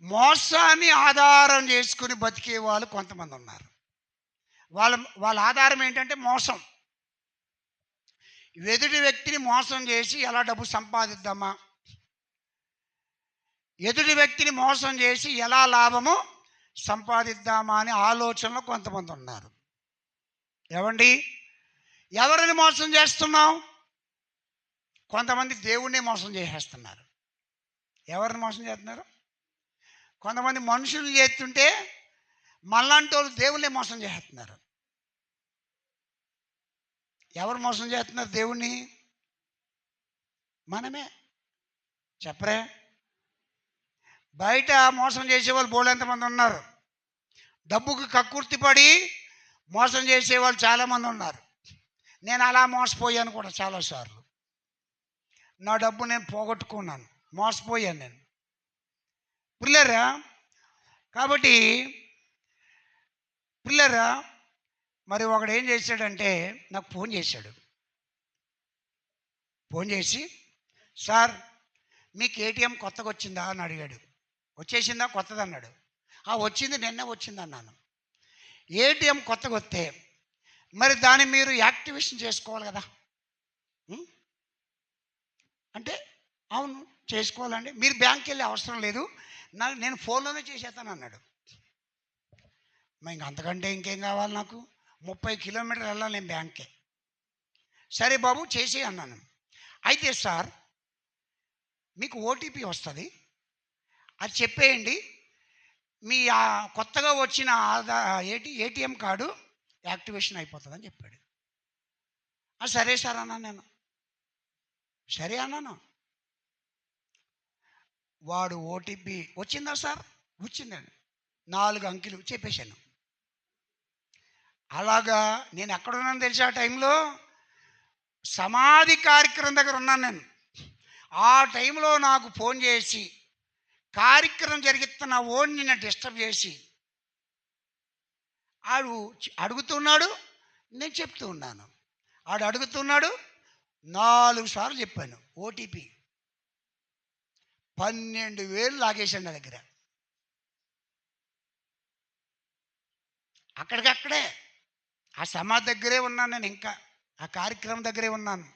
మోసాన్ని ఆధారం చేసుకుని బతికే వాళ్ళు కొంతమంది ఉన్నారు. వాళ్ళ ఆధారం ఏంటంటే మోసం. ఎదుటి వ్యక్తిని మోసం చేసి ఎలా డబ్బు సంపాదిద్దామా, ఎదుటి వ్యక్తిని మోసం చేసి ఎలా లాభము సంపాదిద్దామా అనే ఆలోచనలో కొంతమంది ఉన్నారు. ఏమండి, ఎవరిని మోసం చేస్తున్నాం? కొంతమంది దేవుణ్ణి మోసం చేసేస్తున్నారు. ఎవరిని మోసం చేస్తున్నారు? కొంతమంది మనుషులు చేస్తుంటే మళ్ళంటి వాళ్ళు దేవుణ్ణి మోసం చేస్తున్నారు. ఎవరు మోసం చేస్తున్నారు దేవుణ్ణి? మనమే. చెప్పరే? బయట మోసం చేసేవాళ్ళు బోలెంతమంది ఉన్నారు. డబ్బుకు కక్కుర్తి పడి మోసం చేసేవాళ్ళు చాలామంది ఉన్నారు. నేను అలా మోసపోయాను కూడా చాలాసార్లు. నా డబ్బు నేను పోగొట్టుకున్నాను, మోసపోయాను నేను పిల్లరా. కాబట్టి పిల్లరా, మరి ఒకడు ఏం చేశాడంటే నాకు ఫోన్ చేశాడు. ఫోన్ చేసి, సార్ మీకు ఏటీఎం కొత్తగా వచ్చిందా అని అడిగాడు. వచ్చేసిందా కొత్తది అన్నాడు. వచ్చింది, నిన్నే వచ్చింది అన్నాను. ఏటీఎం కొత్తగా వస్తే మరి దాన్ని మీరు యాక్టివేషన్ చేసుకోవాలి కదా అంటే, అవును చేసుకోవాలండి, మీరు బ్యాంక్కి వెళ్ళే అవసరం లేదు, నేను ఫోన్లోనే చేసేస్తాను అన్నాడు. ఇంక అంతకంటే ఇంకేం కావాలి నాకు? 30 కిలోమీటర్లు వెళ్ళాలి నేను బ్యాంక్కే. సరే బాబు చేసి అన్నాను. అయితే సార్ మీకు ఓటీపీ వస్తుంది, అది చెప్పేయండి, మీ కొత్తగా వచ్చిన ఏటీఎం కార్డు యాక్టివేషన్ అయిపోతుందని చెప్పాడు. సరే సార్ అన్నాను నేను. సరే అన్నాను. వాడు ఓటీపీ వచ్చిందా సార్? వచ్చిందండి, 4 అంకెలు చెప్పేశాను. అలాగా నేను ఎక్కడున్నాను తెలిసి ఆ టైంలో సమాధి కార్యక్రమం దగ్గర ఉన్నాను నేను. ఆ టైంలో నాకు ఫోన్ చేసి కార్యక్రమం జరిగిస్తున్న ఓడిని నేను డిస్టర్బ్ చేసి ఆడు అడుగుతున్నాడు, నేను చెప్తూ ఉన్నాను. ఆడు అడుగుతున్నాడు, 4 సార్లు చెప్పాను ఓటీపీ. 12,000 లాగేశాడు నా దగ్గర. అక్కడికక్కడే ఆ సమాధి దగ్గరే ఉన్నాను నేను, ఇంకా ఆ కార్యక్రమం దగ్గరే ఉన్నాను.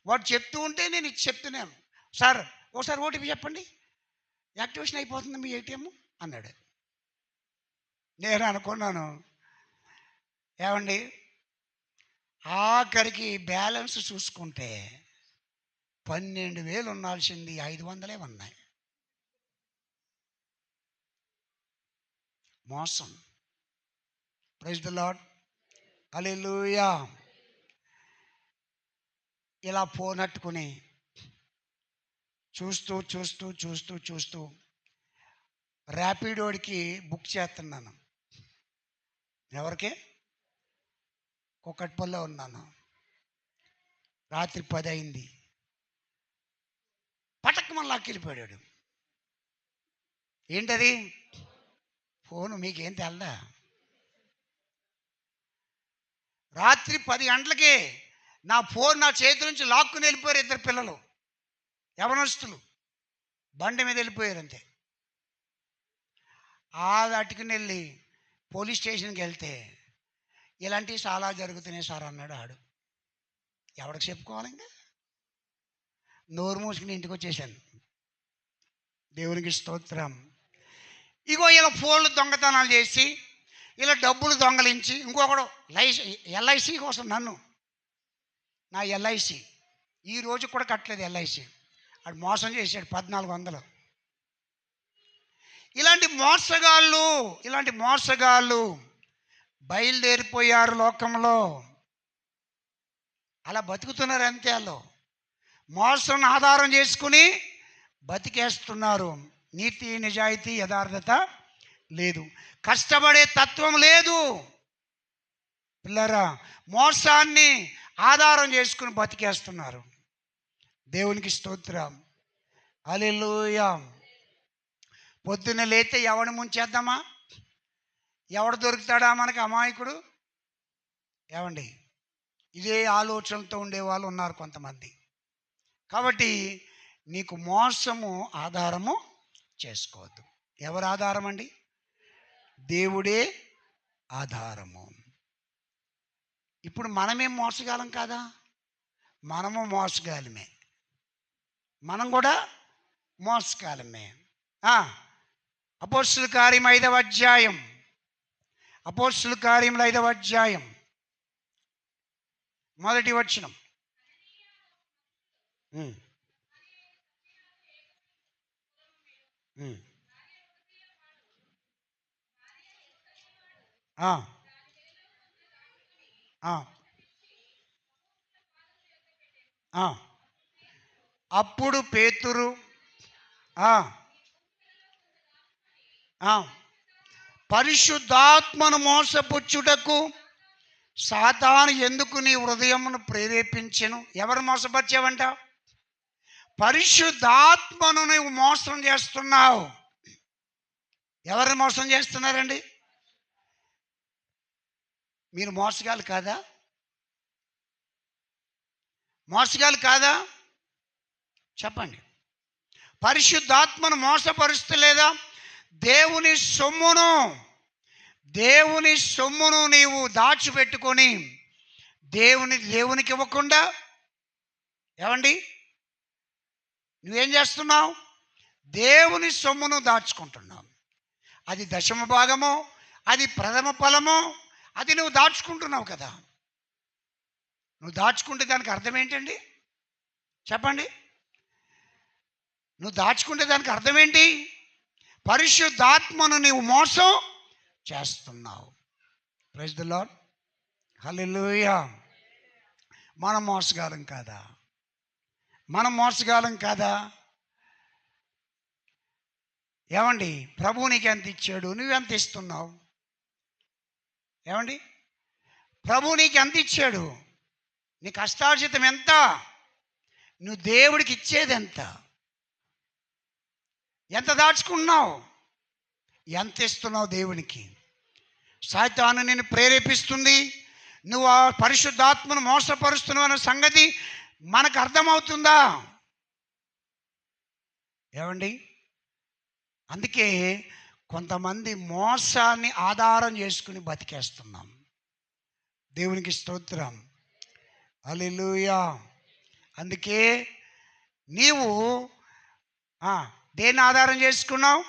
వాడు చెప్తూ ఉంటే నేను ఇది చెప్తున్నాను. సార్ ఒకసారి ఓటీపీ చెప్పండి, యాక్టివేషన్ అయిపోతుంది మీ ఏటీఎం అన్నాడు. నేను అనుకున్నాను, ఏమండి ఆఖరికి బ్యాలెన్స్ చూసుకుంటే 12,000 ఉండాల్సింది 500 ఉన్నాయి. మోసం. ప్రైజ్ ది లార్డ్, హల్లెలూయా. ఇలా ఫోన్ అట్టుకుని చూస్తూ చూస్తూ చూస్తూ చూస్తూ ర్యాపిడోడికి బుక్ చేస్తున్నాను. ఎవరికి? కుక్కట్పల్లిలో ఉన్నాను. రాత్రి 10 అయింది. పటక్కమని లాక్కెళ్ళిపోయాడు. ఏంటది? ఫోను. మీకేం తెల్దా? రాత్రి 10 గంటలకి నా ఫోన్ నా చేతి నుంచి లాక్కుని వెళ్ళిపోయారు 2 పిల్లలు, యవనస్తులు, బండి మీద వెళ్ళిపోయారు అంతే. అటుకుని వెళ్ళి పోలీస్ స్టేషన్కి వెళ్తే ఇలాంటివి చాలా జరుగుతున్నాయి సార్ అన్నాడు ఆడు. ఎవరికి చెప్పుకోవాలి? ఇంకా నోరు మూసుకుని ఇంటికి వచ్చేసాను. దేవునికి స్తోత్రం. ఇగో ఇలా ఫోన్లు దొంగతనాలు చేసి ఇలా డబ్బులు దొంగలించి, ఇంకొకడు ఎల్ఐసి కోసం నా ఎల్ఐసి ఈ రోజు కూడా కట్టలేదు. ఎల్ఐసి ఆడు మోసం చేశాడు 1400. ఇలాంటి మోసగాళ్ళు బయలుదేరిపోయారు లోకంలో. అలా బతుకుతున్నారు అంతే. వాళ్ళు మోసం ఆధారం చేసుకుని బతికేస్తున్నారు. నీతి, నిజాయితీ, యథార్థత లేదు, కష్టపడే తత్వం లేదు. పిల్లరా, మోసాన్ని ఆధారం చేసుకుని బతికేస్తున్నారు. దేవునికి స్తోత్రం, హల్లెలూయా. పొద్దున్న లేతే ఎవడిని ముంచేద్దామా? ఎవడు దొరుకుతాడా మనకి అమాయకుడు? ఏమండి, ఇదే ఆలోచనలతో ఉండేవాళ్ళు ఉన్నారు కొంతమంది. కాబట్టి నీకు మోసము ఆధారము చేసుకోవద్దు. ఎవరు ఆధారం అండి? దేవుడే ఆధారము. ఇప్పుడు మనమేం మోసగాలం కాదా? మనము మోసగాలమే, మనం కూడా మోసగాలమే. అపోస్తలుల కార్యం 5వ అధ్యాయం, అపోస్తలుల కార్యములు 5వ అధ్యాయం 1వ వచనం. అప్పుడు పేతురు పరిశుద్ధాత్మను మోసపుచ్చుటకు సాతాను ఎందుకు నీ హృదయమును ప్రేరేపించెను? ఎవరు మోసపరిచావంట? పరిశుద్ధాత్మను నువ్వు మోసం చేస్తున్నావు. ఎవరిని మోసం చేస్తున్నారండి? మీరు మోసగాలు కాదా? మోసగాలు కాదా? చెప్పండి. పరిశుద్ధాత్మను మోసపరుస్తలేదా? దేవుని సొమ్మును నీవు దాచిపెట్టుకొని దేవునికి ఇవ్వకుండా ఏమండి నువ్వేం చేస్తున్నావు? దేవుని సొమ్మును దాచుకుంటున్నావు. అది దశమ భాగమో, అది ప్రథమ ఫలమో, అది నువ్వు దాచుకుంటున్నావు కదా. నువ్వు దాచుకుంటే దానికి అర్థం ఏంటండి? చెప్పండి. నువ్వు దాచుకుంటే దానికి అర్థం ఏంటి? పరిశుద్ధాత్మను నీవు మోసం చేస్తున్నావు. Praise the Lord. హల్లెలూయా. మనం మోసగాలం కాదా? మనం మోసగాలం కాదా? ఏమండి, ప్రభువు నీకు ఎంత ఇచ్చాడు, నువ్వెంత ఇస్తున్నావు? ఏమండి, ప్రభువు నీకు ఎంత ఇచ్చాడు? నీ కష్టార్జితం ఎంత? నువ్వు దేవుడికి ఇచ్చేది ఎంత? ఎంత దాచుకున్నావు? ఎంత ఇస్తున్నావు దేవునికి? సాతాను నిన్ను ప్రేరేపిస్తుంది. నువ్వు ఆ పరిశుద్ధాత్మను మోసపరుస్తున్నావు అన్న సంగతి మనకు అర్థమవుతుందా? ఏమండి, అందుకే కొంతమంది మోసాన్ని ఆధారం చేసుకుని బతికేస్తున్నాం. దేవునికి స్తోత్రం. హల్లెలూయా. అందుకే నీవు దేన్ని ఆధారం చేసుకున్నావు?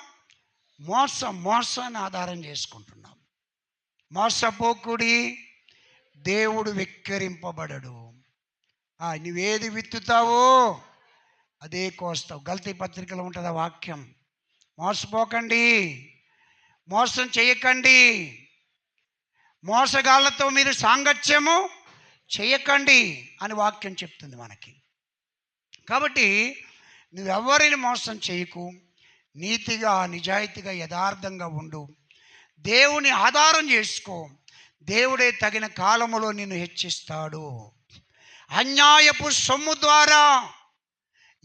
మోసాన్ని ఆధారం చేసుకుంటున్నావు. మోసపోకుడి, దేవుడు వెక్కిరింపబడడు. నువ్వేది విత్తుతావో అదే కోస్తావు. గల్తీ పత్రికలో ఉంటుంది ఆ వాక్యం. మోసపోకండి, మోసం చేయకండి, మోసగాళ్ళతో మీరు సాంగత్యము చేయకండి అని వాక్యం చెప్తుంది మనకి. కాబట్టి నువ్వెవరిని మోసం చేయకు, నీతిగా నిజాయితీగా యథార్థంగా ఉండు, దేవుని ఆధారం చేసుకో. దేవుడే తగిన కాలములో నిన్ను హెచ్చిస్తాడు. అన్యాయపు సొమ్ము ద్వారా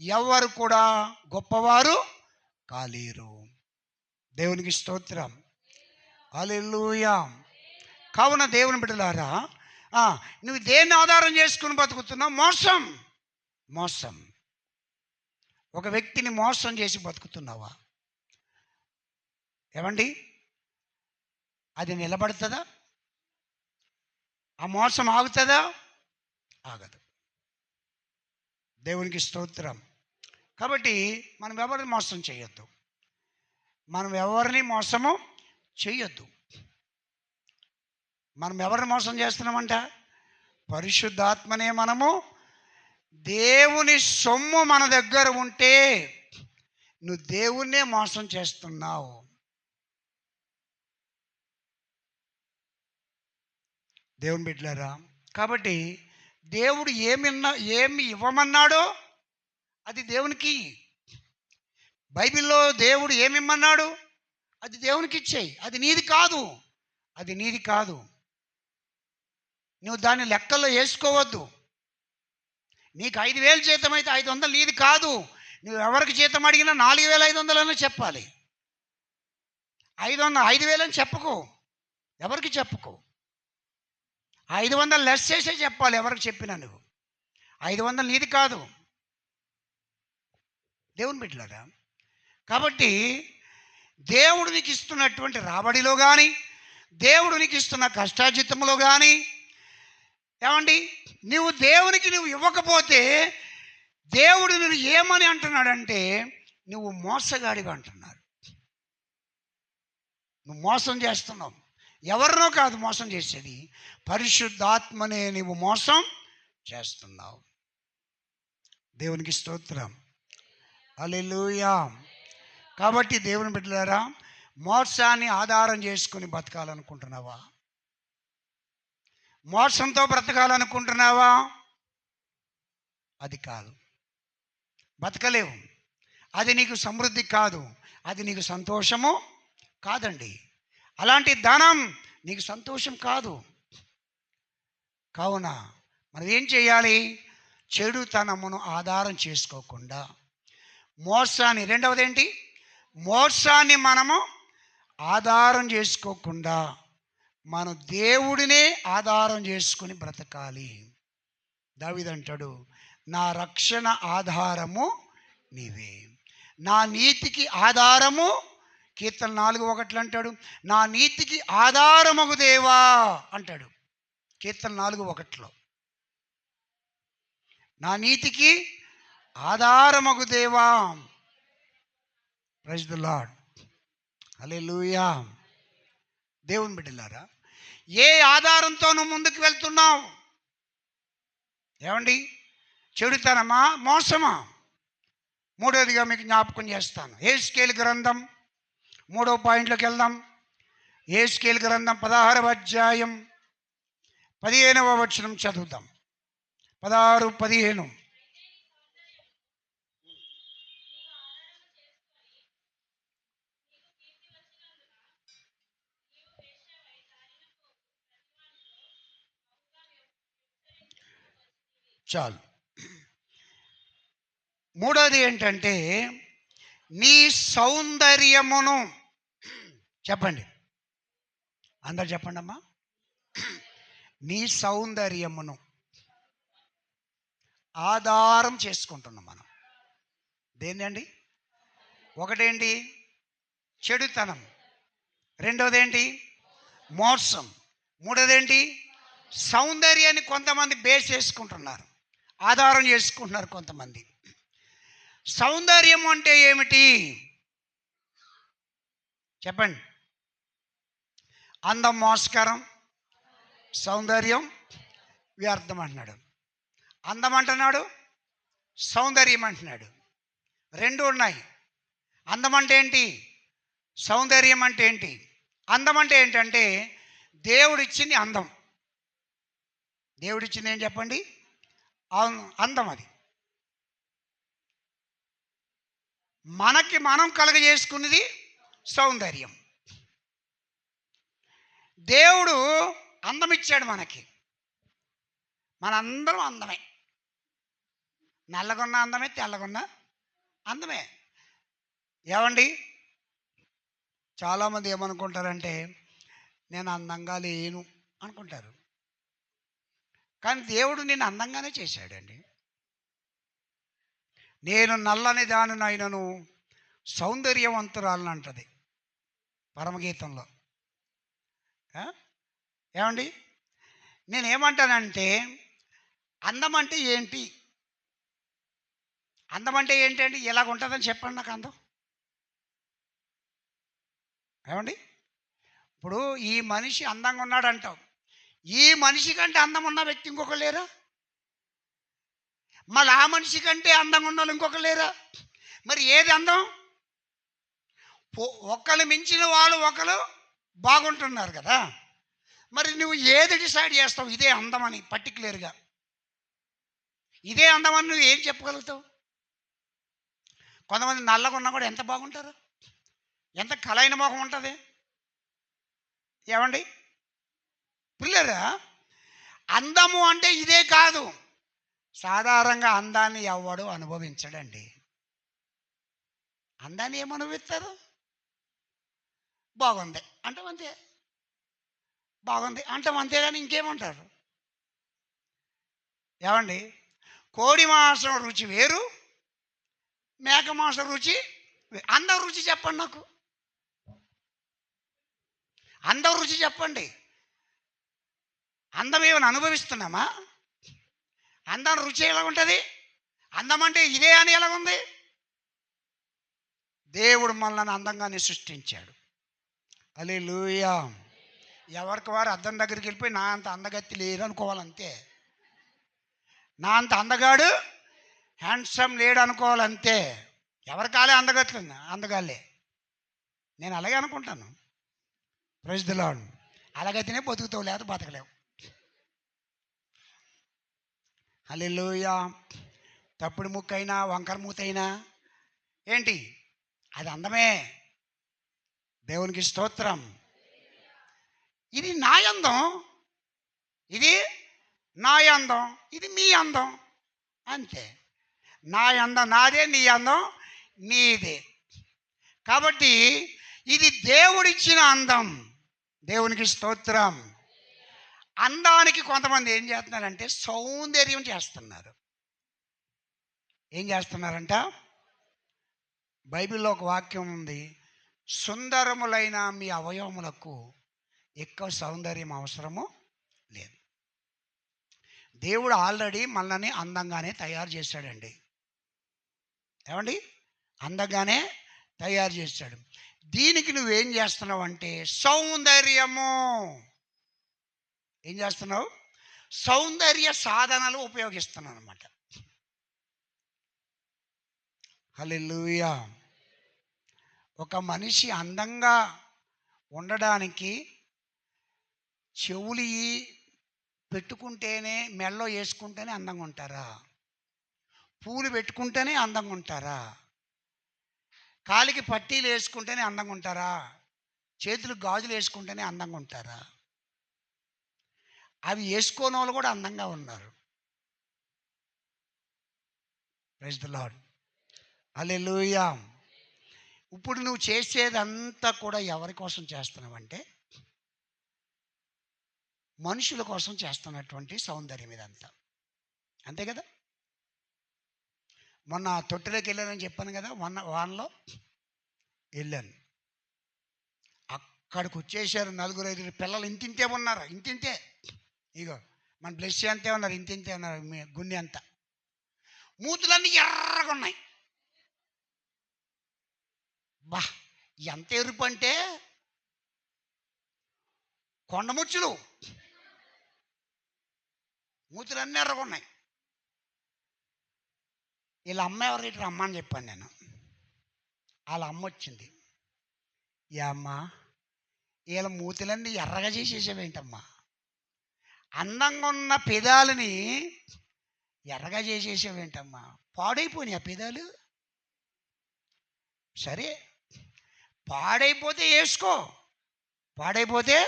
ఎవరు కూడా గొప్పవారు కాలేరు. దేవునికి స్తోత్రం. హల్లెలూయా. కావున దేవుని బిడ్డలారా, నువ్వు దేన్ని ఆధారం చేసుకుని బతుకుతున్నావు? మోసం. ఒక వ్యక్తిని మోసం చేసి బతుకుతున్నావా? ఏమండి, అది నిలబడుతుందా? ఆ మోసం ఆగుతుందా? ఆగదు. దేవునికి స్తోత్రం. కాబట్టి మనం ఎవరిని మోసం చేయొద్దు. మనం ఎవరిని మోసము చేయొద్దు. మనం ఎవరిని మోసం చేస్తున్నామంట? పరిశుద్ధాత్మనే. మనము దేవుని సొమ్ము మన దగ్గర ఉంటే నువ్వు దేవుణ్ణే మోసం చేస్తున్నావు. దేవుని బిడ్డలారా, కాబట్టి దేవుడు ఏమి ఇవ్వమన్నాడో అది దేవునికి. బైబిల్లో దేవుడు ఏమి ఇమ్మన్నాడు అది దేవునికి ఇచ్చేయి. అది నీది కాదు. నువ్వు దాన్ని లెక్కల్లో వేసుకోవద్దు. నీకు 5,000 జీతం అయితే 500 నీది కాదు. నువ్వు ఎవరికి జీతం అడిగినా 4,500 అని చెప్పాలి. 5,000 అని చెప్పుకో, ఎవరికి చెప్పుకో. 500 లెస్ చేసే చెప్పాలి ఎవరికి చెప్పినా. నువ్వు 500 నీది కాదు. దేవుని బిడ్డలారా, కాబట్టి దేవుడు నీకు ఇస్తున్నటువంటి రాబడిలో కానీ, దేవుడు నీకు ఇస్తున్న కష్టార్జితంలో కానీ, ఏమండి, నువ్వు దేవునికి నువ్వు ఇవ్వకపోతే దేవుడు నువ్వు ఏమని అంటున్నాడంటే నువ్వు మోసగాడిగా అంటున్నాడు. నువ్వు మోసం చేస్తున్నావు. ఎవరినో కాదు మోసం చేసేది, పరిశుద్ధాత్మనే నువ్వు మోసం చేస్తున్నావు. దేవునికి స్తోత్రం. హల్లెలూయా. కాబట్టి దేవుని బిడ్డలారా, మోసాన్ని ఆధారం చేసుకుని బతకాలనుకుంటున్నావా? మోసంతో బ్రతకాలనుకుంటున్నావా? అది కాదు, బతకలేవు. అది నీకు సమృద్ధి కాదు, అది నీకు సంతోషము కాదండి. అలాంటి ధనం నీకు సంతోషం కాదు. కావున మనం ఏం చేయాలి? చెడుతనమును ఆధారం చేసుకోకుండా మోసాన్ని, రెండవది ఏంటి? మోసాన్ని మనము ఆధారం చేసుకోకుండా మనం దేవుడినే ఆధారం చేసుకుని బ్రతకాలి. దావీదు అంటాడు, నా రక్షణ ఆధారము నీవే, నా నీతికి ఆధారము. కీర్తన 4:1 అంటాడు, నా నీతికి ఆధారమగు దేవా అంటాడు. కీర్తన 4:1, నా నీతికి ఆధారమగు దేవా. ప్రైజ్ ది లార్డ్, హల్లెలూయా. దేవుని బిడ్డలారా, ఏ ఆధారంతో నువ్వు ముందుకు వెళ్తున్నావు? ఏమండి, చెడుతనమా, మోసమా? మూడవదిగా మీకు జ్ఞాపకం చేస్తాను. యెహెజ్కేలు గ్రంథం 3వ పాయింట్లోకి వెళ్దాం. యెహెజ్కేలు గ్రంథం 16వ అధ్యాయం 15వ వచనం చదువుదాం. 16-15. చాలు. మూడోది ఏంటంటే, నీ సౌందర్యమును, చెప్పండి అందరు చెప్పండి అమ్మా, నీ సౌందర్యమును ఆధారం చేసుకుంటున్నాం మనం. దేన్ని అండి? ఒకటేంటి? చెడుతనం. రెండోది ఏంటి? మోసం. మూడోది ఏంటి? సౌందర్యాన్ని కొంతమంది బేస్ చేసుకుంటున్నారు, ఆధారం చేసుకుంటున్నారు కొంతమంది. సౌందర్యం అంటే ఏమిటి చెప్పండి? అందం మోసకరం, సౌందర్యం వ్యర్థం అంటున్నాడు. అందం అంటున్నాడు, సౌందర్యం అంటున్నాడు. రెండు ఉన్నాయి. అందం అంటే ఏంటి? సౌందర్యం అంటే ఏంటి? అందం అంటే ఏంటంటే దేవుడిచ్చింది అందం. దేవుడిచ్చింది ఏం చెప్పండి? అందం. అది మనకి మనం కలుగజేసుకున్నది సౌందర్యం. దేవుడు అందం ఇచ్చాడు మనకి. మనందరం అందమే. నల్లగొన్న అందమే, తెల్లగొన్న అందమే. ఏమండి, చాలామంది ఏమనుకుంటారంటే నేను అందంగా లేను అనుకుంటారు. కానీ దేవుడు నేను అందంగానే చేశాడండి. నేను నల్లని దానినైనను సౌందర్యవంతురాలను అంటది పరమగీతంలో. ఏమండి, నేనేమంటానంటే అందం అంటే ఏంటి? అందం అంటే ఏంటండి? ఎలాగ ఉంటుందని చెప్పండి నాకు అందం. ఏమండి, ఇప్పుడు ఈ మనిషి అందంగా ఉన్నాడు అంటావు, ఈ మనిషి కంటే అందం ఉన్న వ్యక్తి ఇంకొకరు లేరా? మళ్ళీ ఆ మనిషి కంటే అందంగా ఉన్న వాళ్ళు ఇంకొకరు లేరా? మరి ఏది అందం? ఒకళ్ళు మించిన వాళ్ళు ఒకరు బాగుంటున్నారు కదా. మరి నువ్వు ఏది డిసైడ్ చేస్తావు ఇదే అందమని? పర్టికులర్గా ఇదే అందమని నువ్వు ఏం చెప్పగలుగుతావు? కొంతమంది నల్లగా ఉన్నా కూడా ఎంత బాగుంటారు, ఎంత కలైన మొహం ఉంటుంది. ఏమండి పిల్లరా, అందము అంటే ఇదే కాదు. సాధారణంగా అందాన్ని ఎవడు అనుభవించడండి. అందాన్ని ఏమనుభవిస్తారు? బాగుంది అంటే అంతే, బాగుంది అంటే అంతేగాని ఇంకేమంటారు? ఏమండి, కోడి మాంసం రుచి వేరు, మేక మాంసం రుచి. అందం రుచి చెప్పండి నాకు, అందం రుచి చెప్పండి. అందం ఏమైనా అనుభవిస్తున్నామా? అందం రుచి ఎలా ఉంటుంది? అందం అంటే ఇదే అని ఎలాగుంది? దేవుడు మనల్ని అందంగానే సృష్టించాడు. హల్లెలూయా. ఎవరికి వారు అద్దం దగ్గరికి వెళ్ళిపోయి నా అంత అందగత్తి లేరు అనుకోవాలంతే. నా అంత అందగాడు హ్యాండ్సమ్ లేడు అనుకోవాలంతే. ఎవరి కాలే అందగత్తుంది, అందగాలే. నేను అలాగే అనుకుంటాను. Praise the Lord. అలాగైతేనే బతుకుతావు, లేదు బతకలేవు. హల్లెలూయా. తప్పుడు ముక్కైనా వంకర మూతైనా ఏంటి అది అందమే. దేవునికి స్తోత్రం. ఇది నా అందం, ఇది నా అందం, ఇది మీ అందం, అంతే. నా అందం నాదే, నీ అందం నీదే. కాబట్టి ఇది దేవుడిచ్చిన అందం. దేవునికి స్తోత్రం. అందానికి కొంతమంది ఏం చేస్తున్నారంటే సౌందర్యం చేస్తున్నారు. ఏం చేస్తున్నారంట? బైబిల్లో ఒక వాక్యం ఉంది, సుందరములైన మీ అవయవములకు ఎక్కువ సౌందర్యం అవసరము లేదు. దేవుడు ఆల్రెడీ మనల్ని అందంగానే తయారు చేశాడండి. ఏమండి? అందంగానే తయారు చేశాడు. దీనికి నువ్వేం చేస్తున్నావు అంటే సౌందర్యము. ఏం చేస్తున్నావు? సౌందర్య సాధనలు ఉపయోగిస్తున్నావు అన్నమాట. హల్లెలూయా. ఒక మనిషి అందంగా ఉండడానికి చెవులు పెట్టుకుంటేనే, మెడలో వేసుకుంటేనే అందంగా ఉంటారా? పూలు పెట్టుకుంటేనే అందంగా ఉంటారా? కాలికి పట్టీలు వేసుకుంటేనే అందంగా ఉంటారా? చేతులకు గాజులు వేసుకుంటేనే అందంగా ఉంటారా? అవి వేసుకోని వాళ్ళు కూడా అందంగా ఉన్నారు. Praise the Lord. హల్లెలూయా. ఇప్పుడు నువ్వు చేసేదంతా కూడా ఎవరి కోసం చేస్తున్నావంటే మనుషుల కోసం చేస్తున్నటువంటి సౌందర్యం ఇదంతా, అంతే కదా? మొన్న తొట్టిలోకి వెళ్ళానని చెప్పాను కదా, వానలో వెళ్ళాను. అక్కడికి వచ్చేసారు 4-5 పిల్లలు, ఇంతింతే ఉన్నారు, ఇంతింతే. ఇగో మన బ్లెస్ అంతే ఉన్నారు, ఇంతింతే ఉన్నారు, మీ గుండె అంతా. మూతులన్నీ ఎర్రగా ఉన్నాయి. బా, ఎంత ఎరుపు అంటే కొండముచ్చులు. మూతులన్నీ ఎర్రగా ఉన్నాయి. వీళ్ళ అమ్మ ఎవరు ఇటు రమ్మని చెప్పాను నేను. వాళ్ళ అమ్మ వచ్చింది. ఏ అమ్మ, వీళ్ళ మూతులన్నీ ఎర్రగా చేసేసావేంటమ్మా? అందంగా ఉన్న పెదాలని ఎర్రగా చేసేసావేంటమ్మా? పాడైపోయినాయి ఆ పెదాలు. సరే, పాడైపోతే వేసుకో, పాడైపోతే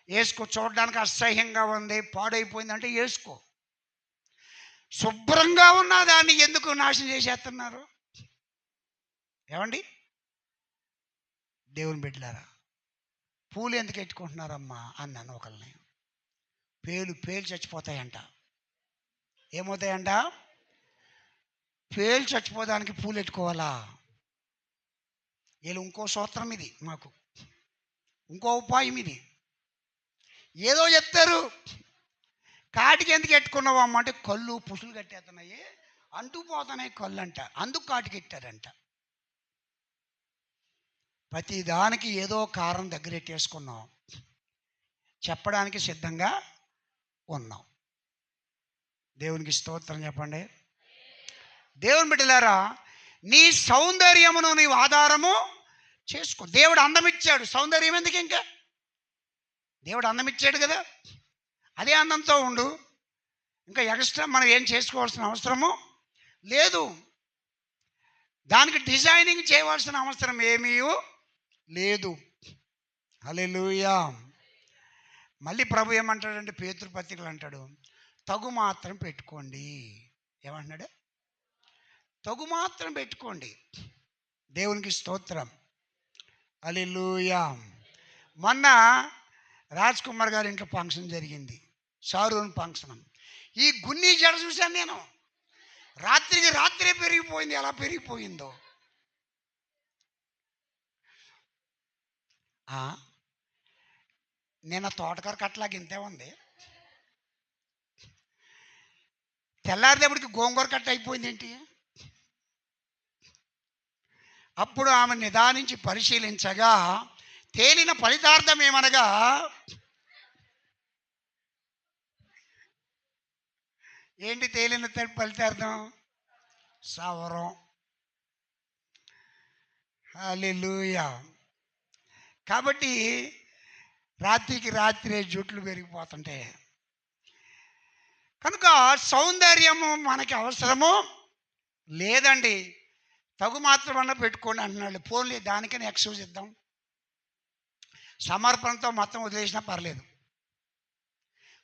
వేసుకో. చూడడానికి అసహ్యంగా ఉంది, పాడైపోయిందంటే వేసుకో. శుభ్రంగా ఉన్న దాన్ని ఎందుకు నాశనం చేసేస్తున్నారు? ఏమండి దేవుని బిడ్డలారా, పూలు ఎందుకు ఎట్టుకుంటున్నారమ్మా అన్నాను ఒకరిని. పేలు చచ్చిపోతాయంట. ఏమవుతాయంట? పేలు చచ్చిపోదానికి పూలు ఎట్టుకోవాలా? వీళ్ళు ఇంకో సూత్రం ఇది, మాకు ఇంకో ఉపాయం ఇది. ఏదో చెప్తారు. కాటికి ఎందుకు ఎట్టుకున్నావు అమ్మ అంటే కళ్ళు పుసులు కట్టేస్తున్నాయి, అంటుకుపోతున్నాయి కళ్ళు అంట, అందుకు కాటికి ఎట్టారంట. ప్రతి దానికి ఏదో కారణం దగ్గర ఎట్టేసుకున్నాం, చెప్పడానికి సిద్ధంగా ఉన్నాం. దేవునికి స్తోత్రం చెప్పండి. దేవుని బిడ్డలారా, నీ సౌందర్యమును నీవు ఆధారము చేసుకో. దేవుడు అందం ఇచ్చాడు, సౌందర్యం ఎందుకు? ఇంకా దేవుడు అందం ఇచ్చాడు కదా, అదే అందంతో ఉండు. ఇంకా ఎక్స్ట్రా మనం ఏం చేసుకోవాల్సిన అవసరము లేదు. దానికి డిజైనింగ్ చేయవలసిన అవసరం ఏమీ లేదు. హల్లెలూయా. మళ్ళీ ప్రభు ఏమంటాడంటే పేతురు పత్రికలు అంటాడు, తగు మాత్రం పెట్టుకోండి. ఏమంటున్నాడు? తగు మాత్రం పెట్టుకోండి. దేవునికి స్తోత్రం. హల్లెలూయా. మొన్న రాజ్ కుమార్ గారి ఇంట్లో ఫంక్షన్ జరిగింది, షారూన్ ఫంక్షన్. ఈ గున్నీ జడ చూశాను నేను. రాత్రికి రాత్రే పెరిగిపోయింది. ఎలా పెరిగిపోయిందో. నేను తోటకూర కట్టలాగా ఇంతే ఉంది, తెల్లారిదేపటికి గోంగూర కట్ట అయిపోయింది ఏంటి? అప్పుడు ఆమె నిదానించి పరిశీలించగా తేలిన ఫలితార్థం ఏమనగా, ఏంటి తేలిన ఫలితార్థం? సవరం. హల్లెలూయా. కాబట్టి రాత్రికి రాత్రే జుట్లు పెరిగిపోతుంటే కనుక సౌందర్యము మనకి అవసరము లేదండి. తగు మాత్రమన్నా పెట్టుకోండి అంటున్నాడు. పోన్లే, దానికని ఎక్స్క్యూజ్ ఇద్దాం, సమర్పణతో మొత్తం వదిలేసినా పర్లేదు.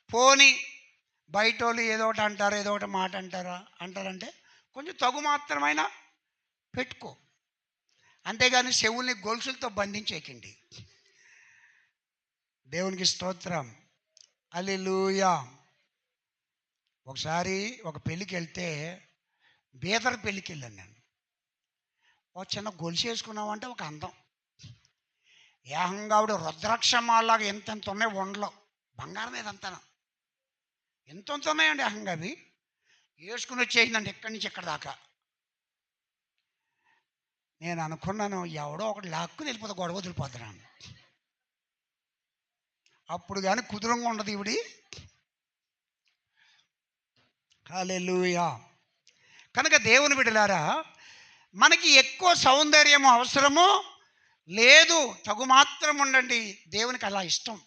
పోని బయట వాళ్ళు ఏదో ఒకటి అంటారు, ఏదో ఒకటి మాట అంటారంటే కొంచెం తగు మాత్రమైనా పెట్టుకో, అంతేగాని చెవుల్ని గొలుసులతో బంధించేకండి. దేవునికి స్తోత్రం. హల్లెలూయా. ఒకసారి ఒక పెళ్ళికి వెళ్తే, బీదర్ పెళ్ళికి వెళ్ళాను నేను. ఒక చిన్న గొలుసు వేసుకున్నామంటే ఒక అందం. ఏకంగా ఆవిడ రుద్రాక్షమాలాగా ఎంత ఉన్నాయి వండలో, బంగారం ఏదంతా ఎంత ఉన్నాయండి. ఏకంగా అవి వేసుకుని వచ్చేసిందండి ఇక్కడి నుంచి ఇక్కడ దాకా. నేను అనుకున్నాను, ఎవడో ఒకటి లాక్కుని వెళ్ళిపోతే గొడవ వదిలిపోతున్నాను. అప్పుడు కానీ కుదురంగా ఉండదు ఇవిడి. హల్లెలూయా. కనుక దేవుని బిడ్డలారా, మనకి ఎక్కువ సౌందర్యం అవసరము లేదు, తగు మాత్రం ఉండండి. దేవునికి అలా ఇష్టం.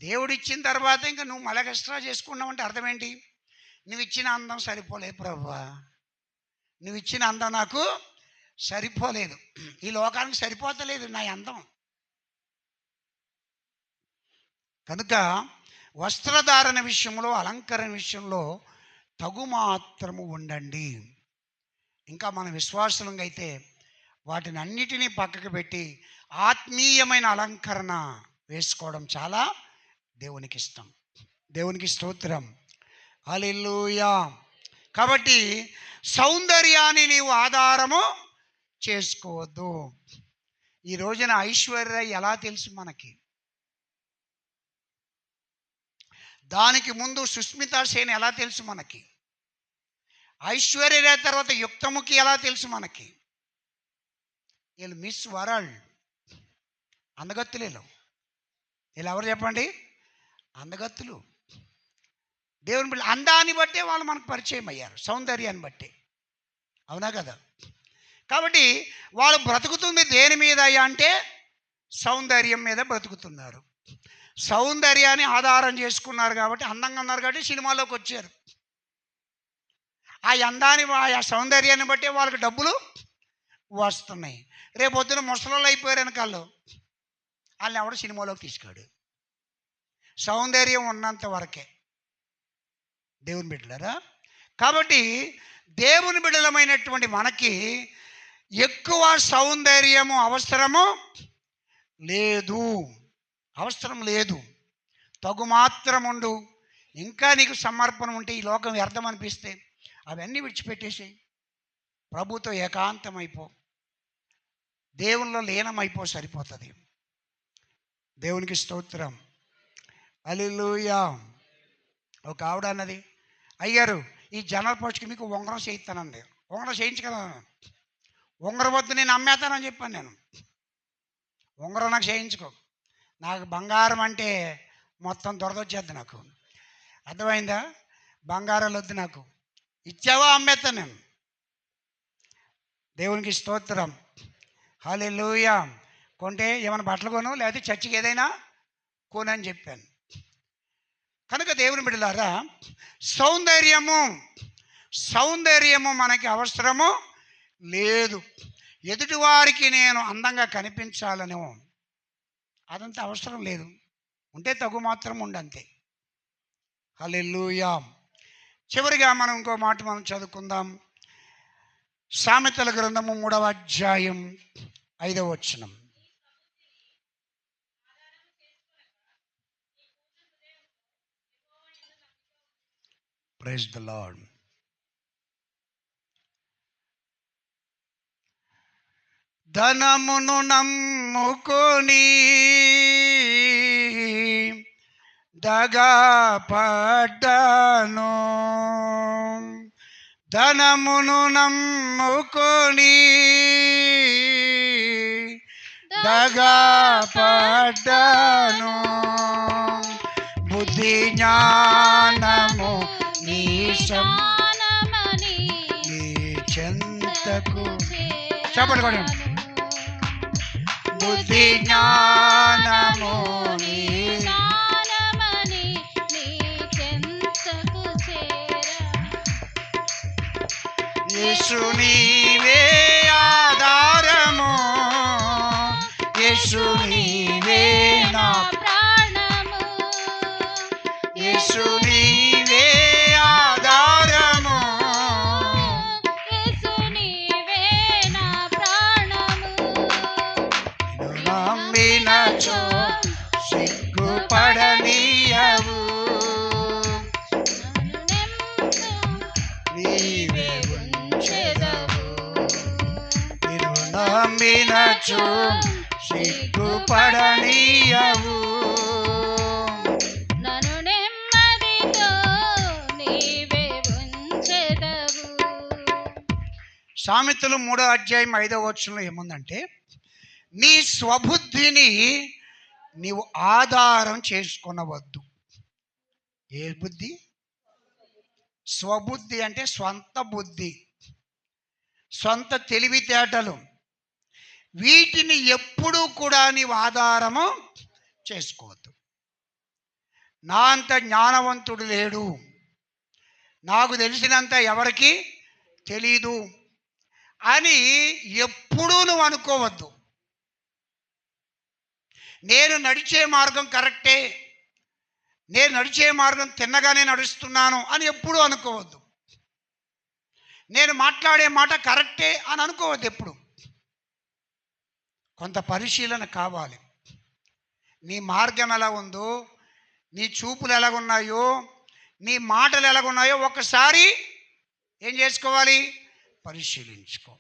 దేవుడు ఇచ్చిన తర్వాత ఇంకా నువ్వు మళ్ళీ ఎక్స్ట్రా చేసుకున్నావు అంటే అర్థం ఏంటి? నువ్వు ఇచ్చిన అందం సరిపోలేదు ప్రభువా, నువ్వు ఇచ్చిన అందం నాకు సరిపోలేదు, ఈ లోకానికి సరిపోతలేదు నా అందం. కనుక వస్త్రధారణ విషయంలో, అలంకరణ విషయంలో తగు మాత్రము ఉండండి. ఇంకా మన విశ్వాసులంగా అయితే వాటిని అన్నిటినీ పక్కకు పెట్టి ఆత్మీయమైన అలంకరణ వేసుకోవడం చాలా దేవునికి ఇష్టం. దేవునికి స్తోత్రం. హల్లెలూయా. కాబట్టి సౌందర్యాన్ని నీవు ఆధారము చేసుకోవద్దు. ఈ రోజున ఐశ్వర్య ఎలా తెలుసు మనకి? దానికి ముందు సుస్మితా సేన్ ఎలా తెలుసు మనకి? ఐశ్వర్య తర్వాత యుక్తముఖి ఎలా తెలుసు మనకి? వీళ్ళు మిస్ వరల్డ్ అందగత్తులేలో. వీళ్ళు ఎవరు చెప్పండి? అందగత్తులు. దేవుని బిడ్డ అందాన్ని బట్టే వాళ్ళు మనకు పరిచయం అయ్యారు, సౌందర్యాన్ని బట్టే. అవునా కదా? కాబట్టి వాళ్ళు బ్రతుకుతుంది దేని మీద అంటే సౌందర్యం మీద బ్రతుకుతున్నారు. సౌందర్యాన్ని ఆధారం చేసుకున్నారు కాబట్టి, అందంగా ఉన్నారు కాబట్టి సినిమాలోకి వచ్చారు. ఆ అందాన్ని, ఆ సౌందర్యాన్ని బట్టే వాళ్ళకి డబ్బులు వస్తున్నాయి. రేపొద్దున ముసలోళ్ళు అయిపోయారు వెనకాళ్ళు, వాళ్ళని ఎవడో సినిమాలోకి తీసుకాడు. సౌందర్యం ఉన్నంత వరకే దేవుని బిడ్డలారా. కాబట్టి దేవుని బిడ్డలమైనటువంటి మనకి ఎక్కువ సౌందర్యము అవసరము లేదు, అవసరం లేదు. తగు మాత్రం ఉండు. ఇంకా నీకు సమర్పణ ఉంటే, ఈ లోకం వ్యర్థం అనిపిస్తే అవన్నీ విడిచిపెట్టేసి ప్రభుతో ఏకాంతమైపో, దేవునిలో లీనమైపో, సరిపోతుంది. దేవునికి స్తోత్రం. హల్లెలూయా. ఒక ఆవిడ అన్నది, అయ్యారు ఈ జనరల్ పోస్ట్కి మీకు ఉంగరం చేయిస్తానండి. ఉంగరం చేయించగలను. ఉంగరం వద్దు, నేను అమ్మేస్తానని చెప్పాను. నేను ఉంగరం నాకు చేయించుకో, నాకు బంగారం అంటే మొత్తం దొరదొచ్చేద్ది నాకు. అర్థమైందా? బంగారాలు వద్దు నాకు, ఇచ్చావా అమ్మేస్తాను నేను. దేవునికి స్తోత్రం. హల్లెలూయా. కొంటే ఏమైనా బట్టలు కొను, లేకపోతే చర్చికి ఏదైనా కొనని చెప్పాను. కనుక దేవుని బిడ్డలారా, సౌందర్యము మనకి అవసరము లేదు. ఎదుటివారికి నేను అందంగా కనిపించాలను, అదంతా అవసరం లేదు. ఉంటే తగు మాత్రం ఉండంతే. హల్లెలూయా. చివరిగా మనం ఇంకో మాట మనం చదువుకుందాం. సామెతల గ్రంథము 3వ అధ్యాయం 5వ వచనం. Praise the Lord. ధనమును నమ్ముకొని దగాపడ్డాను, ధనమును నమ్ముకొని దగాపడ్డాను, బుద్ధి జ్ఞానము నీ చెంతకు చెప్పండి. బుద్ధి జ్ఞానము నీ యేసు నీవే ఆధారము, యేసు నీవే నా ప్రాణము, యేసు వినచు సిగ్గుపడనీయవు. నీవే ఉంచెదవు. నిన్ను నమ్మినచు సిగ్గుపడనీయవు. నన్ను నెమ్మదితో నీవే ఉంచెదవు. సామెతలు 3వ అధ్యాయం 5వ వచనంలో ఏముందంటే, నీ స్వబుద్ధిని నీవు ఆధారం చేసుకొనవద్దు. ఏ బుద్ధి? స్వబుద్ధి అంటే స్వంత బుద్ధి, సొంత తెలివితేటలు. వీటిని ఎప్పుడూ కూడా నీవు ఆధారము చేసుకోవద్దు. నా అంత జ్ఞానవంతుడు లేడు, నాకు తెలిసినంత ఎవరికి తెలీదు అని ఎప్పుడూ నువ్వు అనుకోవద్దు. నేను నడిచే మార్గం కరెక్టే, నేను నడిచే మార్గం తిన్నగానే నడుస్తున్నాను అని ఎప్పుడూ అనుకోవద్దు. నేను మాట్లాడే మాట కరెక్టే అని అనుకోవద్దు. ఎప్పుడు కొంత పరిశీలన కావాలి. నీ మార్గం ఎలా ఉందో, నీ చూపులు ఎలాగున్నాయో, నీ మాటలు ఎలాగున్నాయో ఒకసారి ఏం చేసుకోవాలి? పరిశీలించుకో.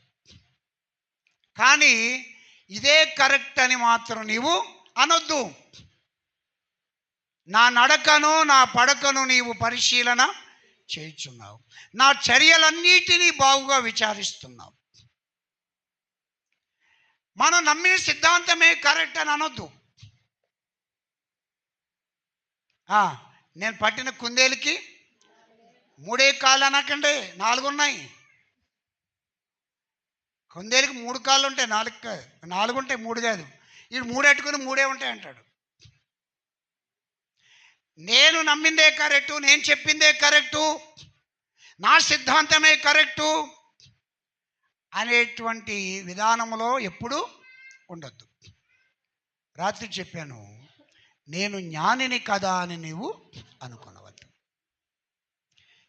కానీ ఇదే కరెక్ట్ అని మాత్రం నీవు అనొద్దు. నా నడకను నా పడకను నీవు పరిశీలన చేయుచున్నావు, నా చర్యలన్నిటినీ బాగుగా విచారిస్తున్నావు. మనం నమ్మిన సిద్ధాంతమే కరెక్ట్ అని అనొద్దు. నేను పట్టిన కుందేలుకి 3 కాళ్ళు అనకండి, 4 ఉన్నాయి. కుందేలుకి 3 కాళ్ళు ఉంటాయి, 4 ఉంటాయి, 3 కాదు. వీడు 3 ఎట్టుకుని 3 ఉంటాయి అంటాడు. నేను నమ్మిందే కరెక్టు, నేను చెప్పిందే కరెక్టు, నా సిద్ధాంతమే కరెక్టు అనేటువంటి విధానంలో ఎప్పుడు ఉండొద్దు. రాత్రి చెప్పాను, నేను జ్ఞానిని కదా అని నీవు అనుకోనవద్దు.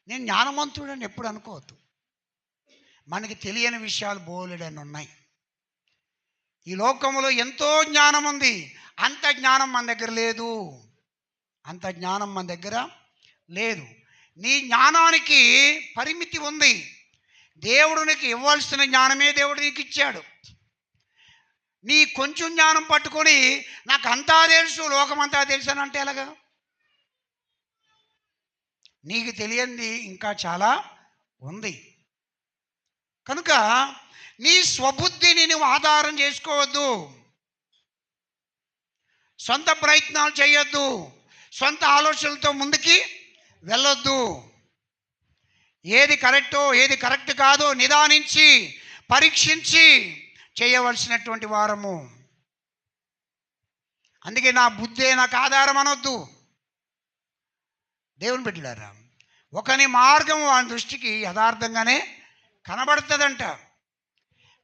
నేను జ్ఞానవంతుడని ఎప్పుడు అనుకోవద్దు. మనకి తెలియని విషయాలు బోలెడని ఉన్నాయి. ఈ లోకంలో ఎంతో జ్ఞానం ఉంది, అంత జ్ఞానం మన దగ్గర లేదు. అంత జ్ఞానం మన దగ్గర లేదు. నీ జ్ఞానానికి పరిమితి ఉంది. దేవుడు నీకు ఇవ్వాల్సిన జ్ఞానమే దేవుడు నీకు ఇచ్చాడు. నీ కొంచెం జ్ఞానం పట్టుకొని నాకు అంతా తెలుసు, లోకమంతా తెలుసు అని అంటే ఎలాగా? నీకు తెలియంది ఇంకా చాలా ఉంది. కనుక నీ స్వబుద్ధిని నువ్వు ఆధారం చేసుకోవద్దు. సొంత ప్రయత్నాలు చేయొద్దు. సొంత ఆలోచనలతో ముందుకి వెళ్ళొద్దు. ఏది కరెక్టో ఏది కరెక్ట్ కాదో నిదానించి పరీక్షించి చేయవలసినటువంటి వారము. అందుకే నా బుద్ధే నాకు ఆధారం అనొద్దు. దేవుని బిడ్డలారా, ఒకని మార్గం వాని దృష్టికి యథార్థంగానే కనబడుతుందంట,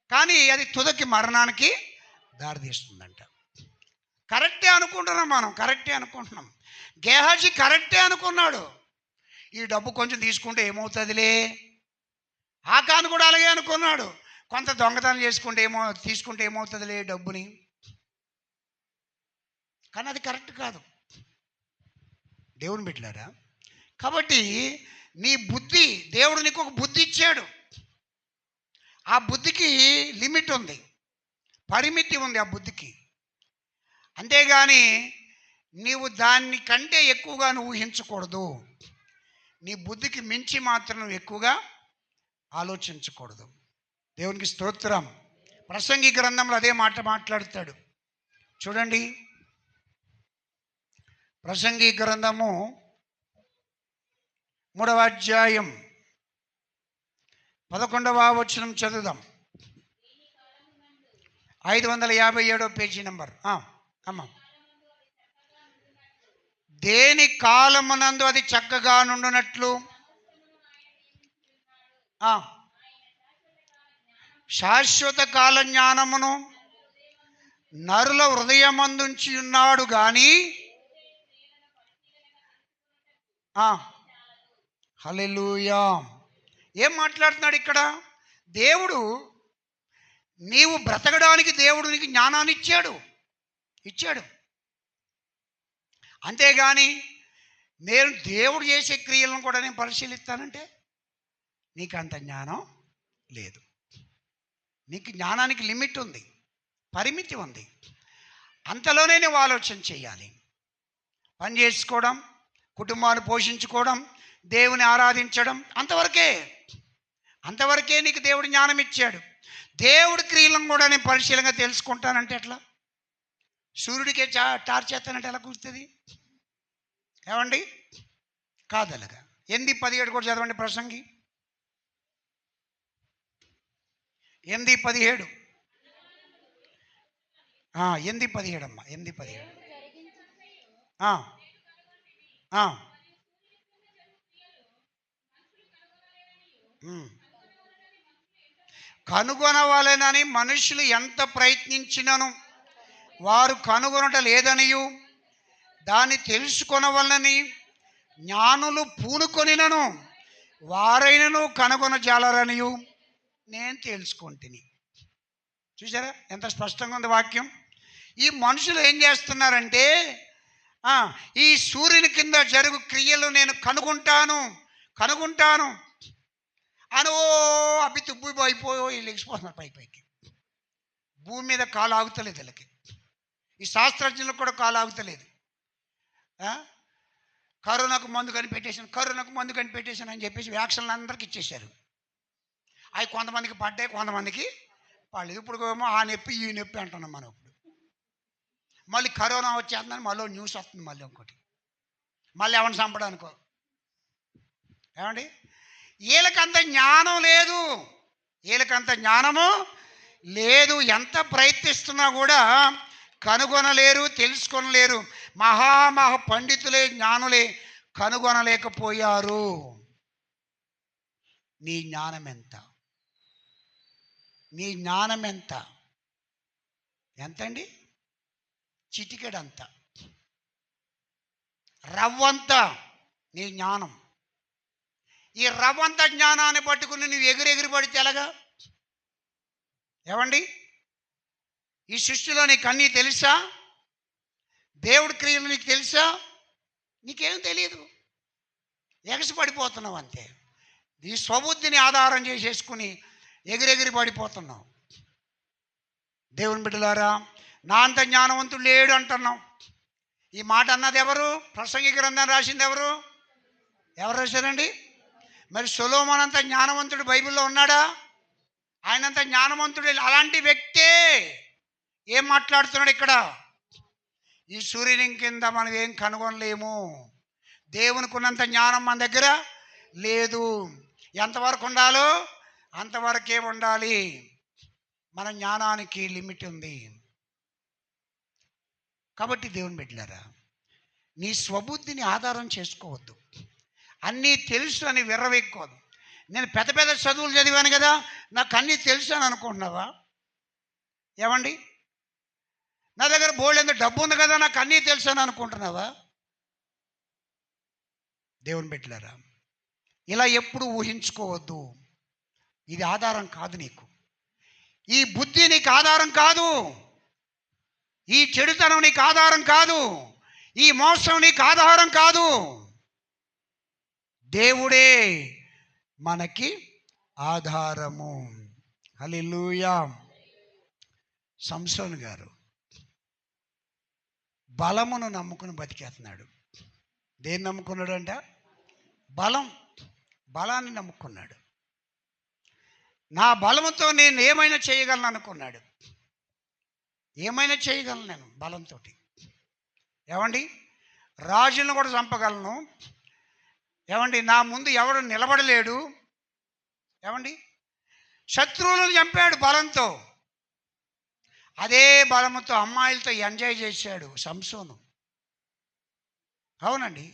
కానీ అది తుదకి మరణానికి దారితీస్తుందంట. కరెక్టే అనుకుంటున్నాం, మనం కరెక్టే అనుకుంటున్నాం. గేహాజీ కరెక్టే అనుకున్నాడు. ఈ డబ్బు కొంచెం తీసుకుంటే ఏమవుతుందిలే. ఆకాను కూడా అలాగే అనుకున్నాడు, కొంత దొంగతనం తీసుకుంటే ఏమవుతుందిలే డబ్బుని. కానీ అది కరెక్ట్ కాదు. దేవుని బిడ్డలారా, కాబట్టి నీ బుద్ధి, దేవుడు నీకు ఒక బుద్ధి ఇచ్చాడు. ఆ బుద్ధికి లిమిట్ ఉంది, పరిమితి ఉంది ఆ బుద్ధికి. అంతేగాని నీవు దాన్ని కంటే ఎక్కువగా నువ్వు ఊహించకూడదు. నీ బుద్ధికి మించి మాత్రం నువ్వు ఎక్కువగా ఆలోచించకూడదు. దేవునికి స్తోత్రం. ప్రసంగి గ్రంథంలో అదే మాట మాట్లాడతాడు. చూడండి, ప్రసంగి గ్రంథము 3వ అధ్యాయం 11వ వచనం చదువుదాం. 557వ పేజీ నంబర్. అమ్మ, దేని కాలమునందు అది చక్కగా నుండునట్లు శాశ్వత కాల జ్ఞానమును నరుల హృదయమందుంచి ఉన్నాడు గాని హల్లెలూయా. ఏం మాట్లాడుతున్నాడు ఇక్కడ? దేవుడు, నీవు బ్రతకడానికి దేవుడు నీకు జ్ఞానాన్ని ఇచ్చాడు. అంతేగాని నేను దేవుడు చేసే క్రియలను కూడా నేను పరిశీలిస్తానంటే నీకు అంత జ్ఞానం లేదు. నీకు జ్ఞానానికి లిమిట్ ఉంది, పరిమితి ఉంది. అంతలోనే నువ్వు ఆలోచన చేయాలి. పని చేసుకోవడం, కుటుంబాన్ని పోషించుకోవడం, దేవుని ఆరాధించడం, అంతవరకే నీకు దేవుడు జ్ఞానం ఇచ్చాడు. దేవుడి క్రియలను కూడా నేను పరిశీలనగా తెలుసుకుంటానంటే ఎట్లా? సూర్యుడికే టార్చ్ చేస్తానంటే ఎలా కూర్చుంది? ఏమండి? కాదు అలాగా. 8:17 కూడా చదవండి ప్రసంగి. 8:17 8:17 అమ్మా, 8:17. కనుగొనవాలనని మనుషులు ఎంత ప్రయత్నించినను వారు కనుగొనట లేదనియు, దాన్ని తెలుసుకొనవలనని జ్ఞానులు పూనుకొనినను వారైనను కనుగొనజాలరనియు నేను తెలుసుకుంటుని. చూసారా ఎంత స్పష్టంగా ఉంది వాక్యం? ఈ మనుషులు ఏం చేస్తున్నారంటే ఈ సూర్యుని కింద జరుగు క్రియలు నేను కనుగొంటాను అని అవి తుబ్బిపోయిపోయి లెగిసిపోతున్నారు పైకి. భూమి మీద కాలు ఆగుతలేదు వీళ్ళకి. ఈ శాస్త్రజ్ఞులకు కూడా కాలు ఆగుతలేదు. కరోనాకు మందు కనిపెట్టేశాను అని చెప్పేసి వ్యాక్సిన్లు అందరికి ఇచ్చేశారు. అవి కొంతమందికి పడ్డాయి, కొంతమందికి పడలేదు. ఇప్పుడు ఏమో ఆ నొప్పి ఈ నొప్పి అంటున్నాం మనం. ఇప్పుడు మళ్ళీ కరోనా వచ్చేస్తుందని మళ్ళీ న్యూస్ వస్తుంది, మళ్ళీ ఇంకోటి, మళ్ళీ ఎవరిని చంపడానికో. ఏమండి? వీళ్ళకంత జ్ఞానం లేదు. ఎంత ప్రయత్నిస్తున్నా కూడా కనుగొనలేరు, తెలుసుకొనలేరు. మహా పండితులే, జ్ఞానులే కనుగొనలేకపోయారు. నీ జ్ఞానం ఎంత? ఎంతండి? చిటికెడంత, రవ్వంత నీ జ్ఞానం. ఈ రవ్వంత జ్ఞానాన్ని పట్టుకుని నువ్వు ఎగిరి పడితే ఎలాగా? ఏమండి? ఈ సృష్టిలో నీకు అన్నీ తెలుసా? దేవుడి క్రియలు నీకు తెలుసా? నీకేం తెలియదు, ఎగసి పడిపోతున్నావు అంతే. నీ స్వబుద్ధిని ఆధారం చేసేసుకుని ఎగిరి పడిపోతున్నావు. దేవుని బిడ్డలారా, నా అంత జ్ఞానవంతుడు లేడు అంటున్నావు. ఈ మాట అన్నది ఎవరు? ప్రసంగి గ్రంథం రాసింది ఎవరు రాశారండి? మరి సొలొమోను అంత జ్ఞానవంతుడు బైబిల్లో ఉన్నాడా? ఆయనంత జ్ఞానవంతుడు అలాంటి వ్యక్తే ఏం మాట్లాడుతున్నాడు ఇక్కడ? ఈ సూర్యుని కింద మనం ఏం కనుగొనలేము. దేవునికి ఉన్నంత జ్ఞానం మన దగ్గర లేదు. ఎంతవరకు ఉండాలో అంతవరకే ఉండాలి. మన జ్ఞానానికి లిమిట్ ఉంది. కాబట్టి దేవుని బిడ్డలారా, నీ స్వబుద్ధిని ఆధారం చేసుకోవద్దు. అన్నీ తెలుసు అని విర్రవెక్కోదు. నేను పెద్ద చదువులు చదివాను కదా, నాకు అన్నీ తెలుసు అని అనుకుంటున్నావా? ఏమండి? నా దగ్గర బోల్డెంత డబ్బు ఉంది కదా, నాకు అన్నీ తెలుసు అని అనుకుంటున్నావా? దేవుని బిడ్డలారా, ఇలా ఎప్పుడు ఊహించుకోవద్దు. ఇది ఆధారం కాదు నీకు. ఈ బుద్ధి నీకు ఆధారం కాదు. ఈ చెడుతనం నీకు ఆధారం కాదు. ఈ మోసం నీకు ఆధారం కాదు. దేవుడే మనకి ఆధారము. హల్లెలూయా. సంసోను గారు బలమును నమ్ముకుని బతికేస్తున్నాడు. దేన్ని నమ్ముకున్నాడు అంట? బలాన్ని నమ్ముకున్నాడు. నా బలముతో నేను ఏమైనా చేయగలను అనుకున్నాడు. ఏమైనా చేయగలను నేను బలంతో. ఏమండి? రాజులను కూడా చంపగలను. ఏమండి? నా ముందు ఎవడు నిలబడలేడు. ఏమండి? శత్రువులను చంపాడు బలంతో. అదే బలముతో అమ్మాయిలతో ఎంజాయ్ చేశాడు సంసోను. అవునండి,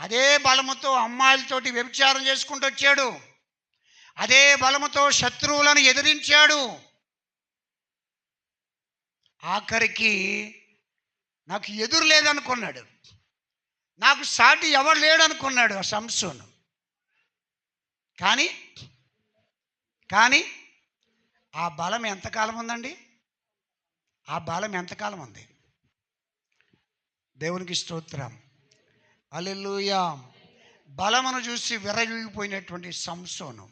అదే బలముతో అమ్మాయిలతోటి వ్యభిచారం చేసుకుంటూ వచ్చాడు. అదే బలముతో శత్రువులను ఎదిరించాడు. ఆఖరికి నాకు ఎదురు లేదనుకున్నాడు, నాకు సాటి ఎవరు లేడనుకున్నాడు ఆ సంసోను. కానీ ఆ బలం ఎంతకాలం ఉందండి? ఆ బలం ఎంతకాలం ఉంది? దేవునికి స్తోత్రం. హల్లెలూయా. బలమును చూసి విర్రవీగిపోయినటువంటి సంసోను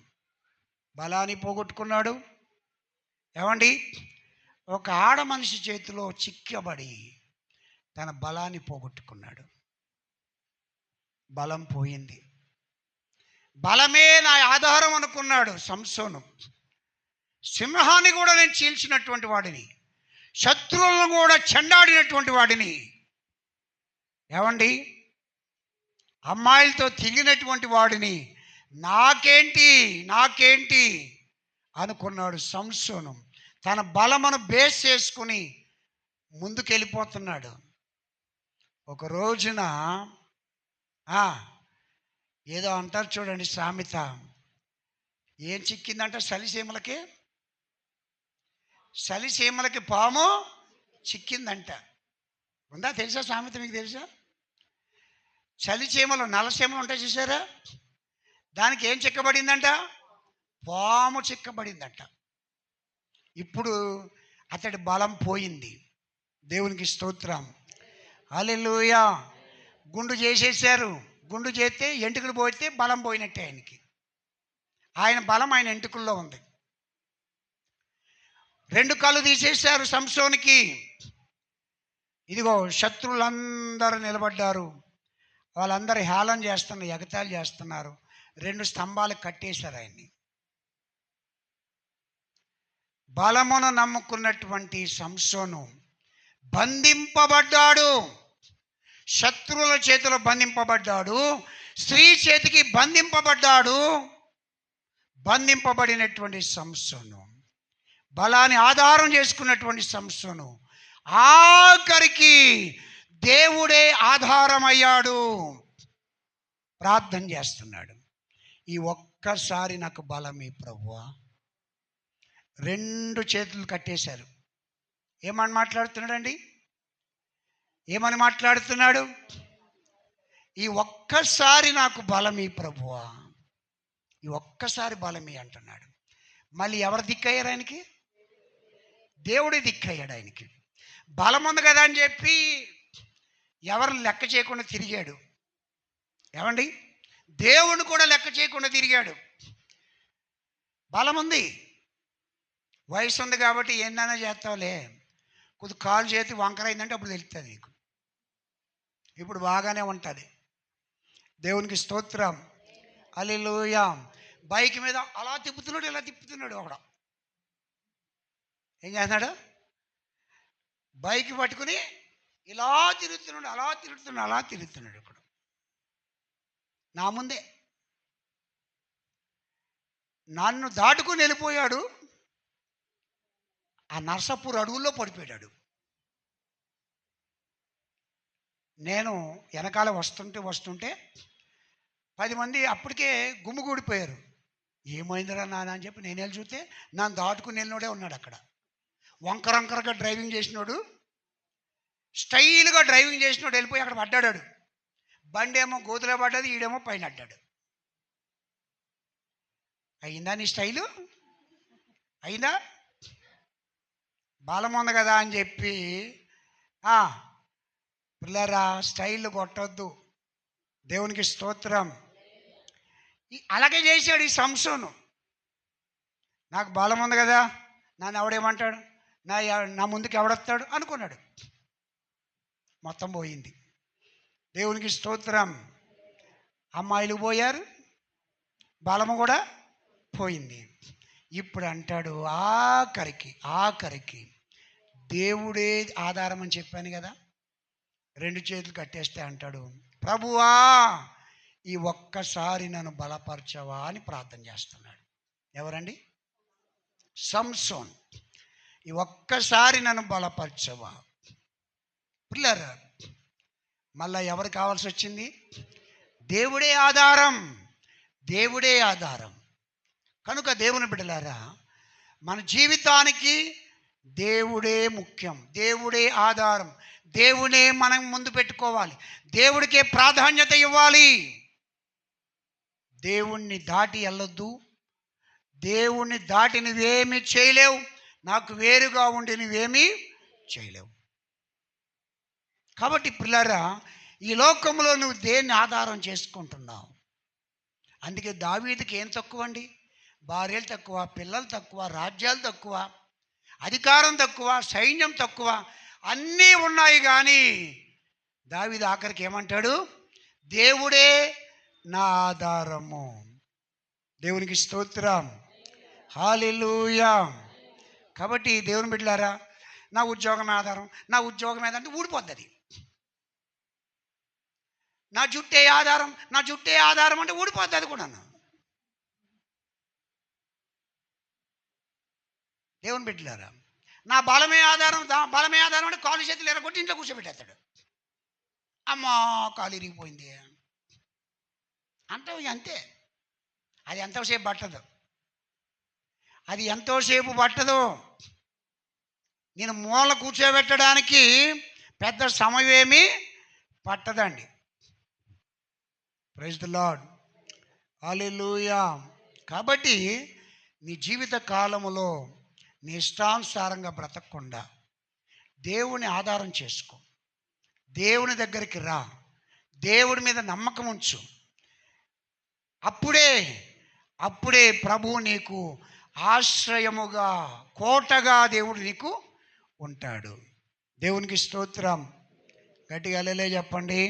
బలాన్ని పోగొట్టుకున్నాడు. ఏమండి, ఒక ఆడ మనిషి చేతిలో చిక్కబడి తన బలాన్ని పోగొట్టుకున్నాడు. బలం పోయింది. బలమే నా ఆధారం అనుకున్నాడు సంసోను. సింహాన్ని కూడా నేను చీల్చినటువంటి వాడిని, శత్రువులను కూడా చెండాడినటువంటి వాడిని, ఏమండి అమ్మాయిలతో తిరిగినటువంటి వాడిని, నాకేంటి అనుకున్నాడు సంసోను. తన బలమును బేస్ చేసుకుని ముందుకెళ్ళిపోతున్నాడు. ఒక రోజున ఏదో అంటారు చూడండి సామెత, ఏం చిక్కిందంట సలిసీమలకి పాము చిక్కిందంట. ఉందా? తెలుసా సామెత? మీకు తెలుసా? చలిచీమలు నల్లసీమలు ఉంటాయి చూసారా, దానికి ఏం చిక్కబడిందంట? పాము చిక్కబడిందంట. ఇప్పుడు అతడి బలం పోయింది. దేవునికి స్తోత్రం. హల్లెలూయా. గుండు చేసేసారు. గుండు చేస్తే ఎంటుకలు పోతే బలం పోయినట్టే ఆయనకి. ఆయన బలం ఆయన ఎంటుకల్లో ఉంది. 2 కళ్ళు తీసేశారు సంసోనికి. ఇదిగో శత్రువులందరూ నిలబడ్డారు. వాళ్ళందరూ హేళన చేస్తున్నారు, ఎగతాళి చేస్తున్నారు. 2 స్తంభాలు కట్టేశారు ఆయన్ని. బలమును నమ్ముకున్నటువంటి సంసోను బంధింపబడ్డాడు. శత్రువుల చేతిలో బంధింపబడ్డాడు. స్త్రీ చేతికి బంధింపబడ్డాడు. బంధింపబడినటువంటి సంసోను, బలాన్ని ఆధారం చేసుకున్నటువంటి సంసోను ఆఖరికి దేవుడే ఆధారమయ్యాడు. ప్రార్థన చేస్తున్నాడు. ఈ ఒక్కసారి నాకు బలమే ప్రభువా. 2 చేతులు కట్టేశారు. ఏమని మాట్లాడుతున్నాడండి? ఏమని మాట్లాడుతున్నాడు? ఈ ఒక్కసారి నాకు బలమే ప్రభువా, ఈ ఒక్కసారి బలమే అంటున్నాడు. మళ్ళీ ఎవరు దిక్కయ్యారు ఆయనకి? దేవుడే దిక్కయ్యాడు ఆయనకి. బలం ఉంది కదా అని చెప్పి ఎవరిని లెక్క చేయకుండా తిరిగాడు. ఏమండి, దేవుని కూడా లెక్క చేయకుండా తిరిగాడు. బలం ఉంది, వయసు ఉంది కాబట్టి ఏందైనా చేస్తావులే, కొద్ది కాలు చేతి వంకరైందంటే అప్పుడు తెలుస్తుంది నీకు. ఇప్పుడు బాగానే ఉంటుంది. దేవునికి స్తోత్రం. హల్లెలూయా. బైక్ మీద అలా తిప్పుతున్నాడు, ఇలా తిప్పుతున్నాడు. ఒకడు ఏం చేస్తున్నాడు? బైక్ పట్టుకుని ఇలా తిరుగుతున్నాడు, అలా తిరుగుతున్నాడు. ఇప్పుడు నా ముందే నన్ను దాటుకుని వెళ్ళిపోయాడు. ఆ నర్సాపూర్ అడవుల్లో పడిపోయాడు. నేను వెనకాల వస్తుంటే 10 మంది అప్పటికే గుమ్మిగూడిపోయారు. ఏమైందిరా నాన్న అని చెప్పి నేను వెళ్ళి చూస్తే నన్ను దాటుకుని వెళ్ళినోడే ఉన్నాడు అక్కడ. వంకరంకరగా డ్రైవింగ్ చేసినోడు, స్టైల్గా డ్రైవింగ్ చేసినోడు వెళ్ళిపోయి అక్కడ పడ్డాడు. బండి ఏమో గోతులో పడ్డది, ఈడేమో పైన అడ్డాడు. అయిందా నీ స్టైలు? అయిందా? బలం ఉంది కదా అని చెప్పి పిల్లరా స్టైల్ కొట్టొద్దు. దేవునికి స్తోత్రం. అలాగే చేశాడు ఈ సంసోను. నాకు బలం ఉంది కదా, నన్ను ఎవడేమంటాడు, నా ముందుకు ఎవడొస్తాడు అనుకున్నాడు. మొత్తం పోయింది. దేవునికి స్తోత్రం. అమ్మాయిలు పోయారు, బలము కూడా పోయింది. ఇప్పుడు అంటాడు ఆఖరికి దేవుడే ఆధారం అని చెప్పాను కదా, 2 చేతులు కట్టేస్తే అంటాడు, ప్రభువా ఈ ఒక్కసారి నన్ను బలపరచవా అని ప్రార్థన చేస్తున్నాడు. ఎవరండి? సంసోన్. ఈ ఒక్కసారి నన్ను బలపరచవా. పిల్లరా, మళ్ళా ఎవరు కావాల్సి వచ్చింది? దేవుడే ఆధారం. దేవుడే ఆధారం. కనుక దేవుని బిడ్డలారా, మన జీవితానికి దేవుడే ముఖ్యం, దేవుడే ఆధారం. దేవుడే మనం ముందు పెట్టుకోవాలి, దేవుడికే ప్రాధాన్యత ఇవ్వాలి. దేవుణ్ణి దాటి వెళ్ళొద్దు. దేవుణ్ణి దాటి నువ్వేమీ చేయలేవు, నాకు వేరుగా ఉండి నువ్వేమీ చేయలేవు. కాబట్టి పిల్లరా, ఈ లోకంలో నువ్వు దేన్ని ఆధారం చేసుకుంటున్నావు? అందుకే దావీదుకి ఏం తక్కువ అండి? భార్యలు తక్కువ, పిల్లలు తక్కువ, రాజ్యాలు తక్కువ, అధికారం తక్కువ, సైన్యం తక్కువ, అన్నీ ఉన్నాయి. కానీ దావీదు ఆఖరికి ఏమంటాడు? దేవుడే నా ఆధారము. దేవునికి స్తోత్రం, హల్లెలూయా. కాబట్టి దేవుని బిడ్డలారా, నా ఉద్యోగం ఆధారం, నా ఉద్యోగం ఏదంటే ఊడిపోద్ది అది. నా జుట్టే ఆధారం, నా జుట్టే ఆధారం అంటే ఊడిపోద్ది అది కూడా. దేవుని బిడ్డలారా, నా బలమే ఆధారం, బలమే ఆధారం అంటే కాలు చేతులు ఎరగొట్టి ఇంట్లో కూర్చోబెట్టేస్తాడు. అమ్మా కాలు ఇరిగిపోయింది అంటావు. అంతే, అది ఎంతోసేపు పట్టదు, అది ఎంతోసేపు పట్టదు. నేను మూల కూర్చోబెట్టడానికి పెద్ద సమయమేమీ పట్టదండి. ప్రైజ్ ది లార్డ్, హల్లెలూయా. కాబట్టి నీ జీవిత కాలములో నీ ఇష్టానుసారంగా బ్రతకకుండా దేవుని ఆధారం చేసుకో. దేవుని దగ్గరికి రా, దేవుడి మీద నమ్మకం ఉంచు. అప్పుడే ప్రభువు నీకు ఆశ్రయముగా, కోటగా దేవుడు నీకు ఉంటాడు. దేవునికి స్తోత్రం. గట్టిగా హల్లెలూయా చెప్పండి.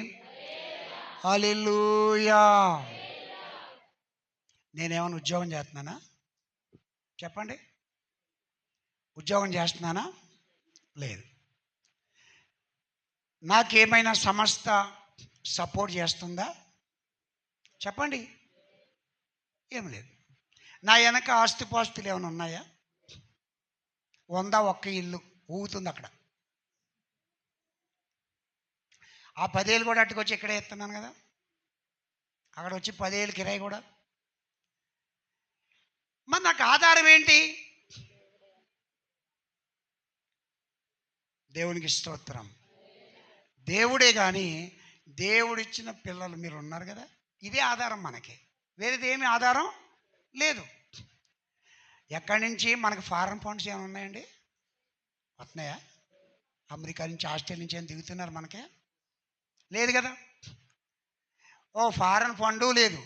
హల్లెలూయా. నేనేమైనా ఉద్యోగం చేస్తున్నానా? చెప్పండి. ఉద్యోగం చేస్తున్నానా? లేదు. నాకేమైనా సంస్థ సపోర్ట్ చేస్తుందా? చెప్పండి. ఏం లేదు. నా వెనక ఆస్తిపాస్తులు ఏమైనా ఉన్నాయా? 100 ఇల్లు ఊగుతుంది అక్కడ. ఆ 10 ఏళ్ళు కూడా అట్టుకొచ్చి ఇక్కడే ఎత్తున్నాను కదా, అక్కడ వచ్చి 10 ఏళ్ళు కిరాయి కూడా. మరి నాకు ఆధారం ఏంటి? దేవునికి స్తోత్రం. దేవుడే. కానీ దేవుడిచ్చిన పిల్లలు మీరు ఉన్నారు కదా, ఇదే ఆధారం మనకి. వేరేది ఏమి ఆధారం లేదు. ఎక్కడి నుంచి మనకి ఫారెన్ ఫండ్స్ ఏమైనా ఉన్నాయండి? వస్తున్నాయా? అమెరికా నుంచి, ఆస్ట్రేలియా నుంచి ఏమైనా దిగుతున్నారు మనకే? లేదు కదా. ఓ ఫారెన్ ఫండు లేదు.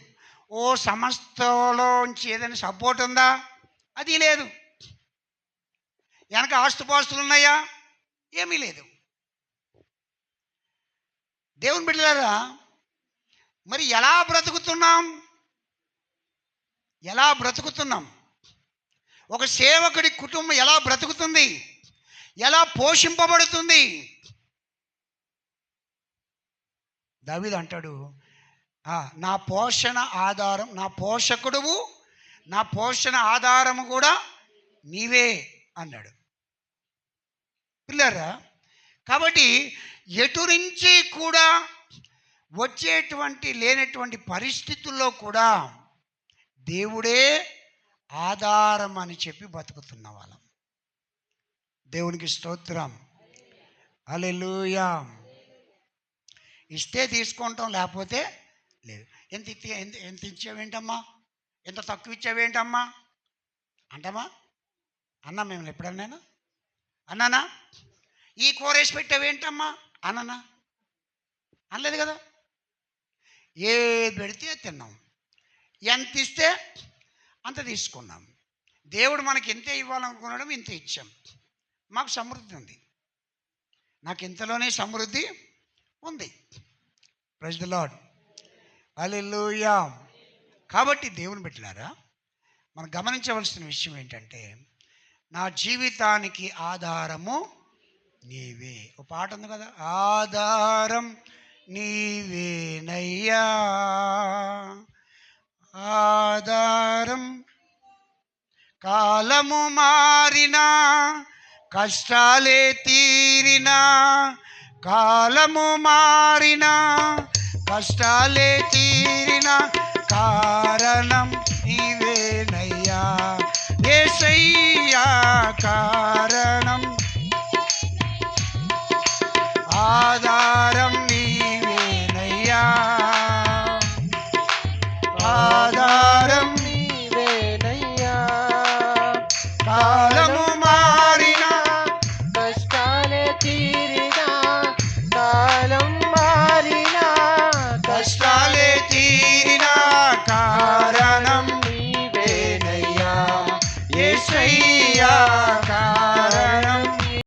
ఓ సంస్థలోంచి ఏదైనా సపోర్ట్ ఉందా? అది లేదు. వెనక ఆస్తుపాస్తులు ఉన్నాయా? ఏమీ లేదు. దేవుని బిడ్డలారా, మరి ఎలా బ్రతుకుతున్నాం? ఒక సేవకుడి కుటుంబం ఎలా బ్రతుకుతుంది? ఎలా పోషింపబడుతుంది? దావీదు అంటాడు, నా పోషణ ఆధారం, నా పోషకుడువు, నా పోషణ ఆధారము కూడా నీవే అన్నాడు. పిల్లరా, కాబట్టి ఎటు నుంచి కూడా లేనటువంటి పరిస్థితుల్లో కూడా దేవుడే ఆధారం అని చెప్పి బతుకుతున్న వాళ్ళం. దేవునికి స్తోత్రం, హల్లెలూయా. ఇస్తే తీసుకుంటాం, లేకపోతే లేదు. ఎంత ఇచ్చావేంటమ్మా, ఎంత తక్కువ ఇచ్చావేంటమ్మా అంటామా? అన్నా మేము ఎప్పుడన్నా అన్నానా? ఈ కూర వేసి పెట్టావేంటమ్మా అన్నానా? అనలేదు కదా. ఏది పెడితే తిన్నాం, ఎంత ఇస్తే అంత తీసుకున్నాం. దేవుడు మనకి ఎంత ఇవ్వాలనుకున్నాడో ఇంత ఇచ్చాం. మాకు సమృద్ధి ఉంది, నాకు ఇంతలోనే సమృద్ధి ఉంది. ప్రైజ్ ది లార్డ్, హల్లెలూయా. కాబట్టి దేవుని బిడ్డలారా, మనం గమనించవలసిన విషయం ఏంటంటే, నా జీవితానికి ఆధారము నీవే. ఒక పాట ఉంది కదా, ఆధారం నీవేనయ్యా, ఆధారం. కాలము మారినా, కష్టాలే తీరినా, కాలము మారినా, కష్టాలే తీరినా, కారణం నీవేనయ్యా యేసయ్యా, కారణం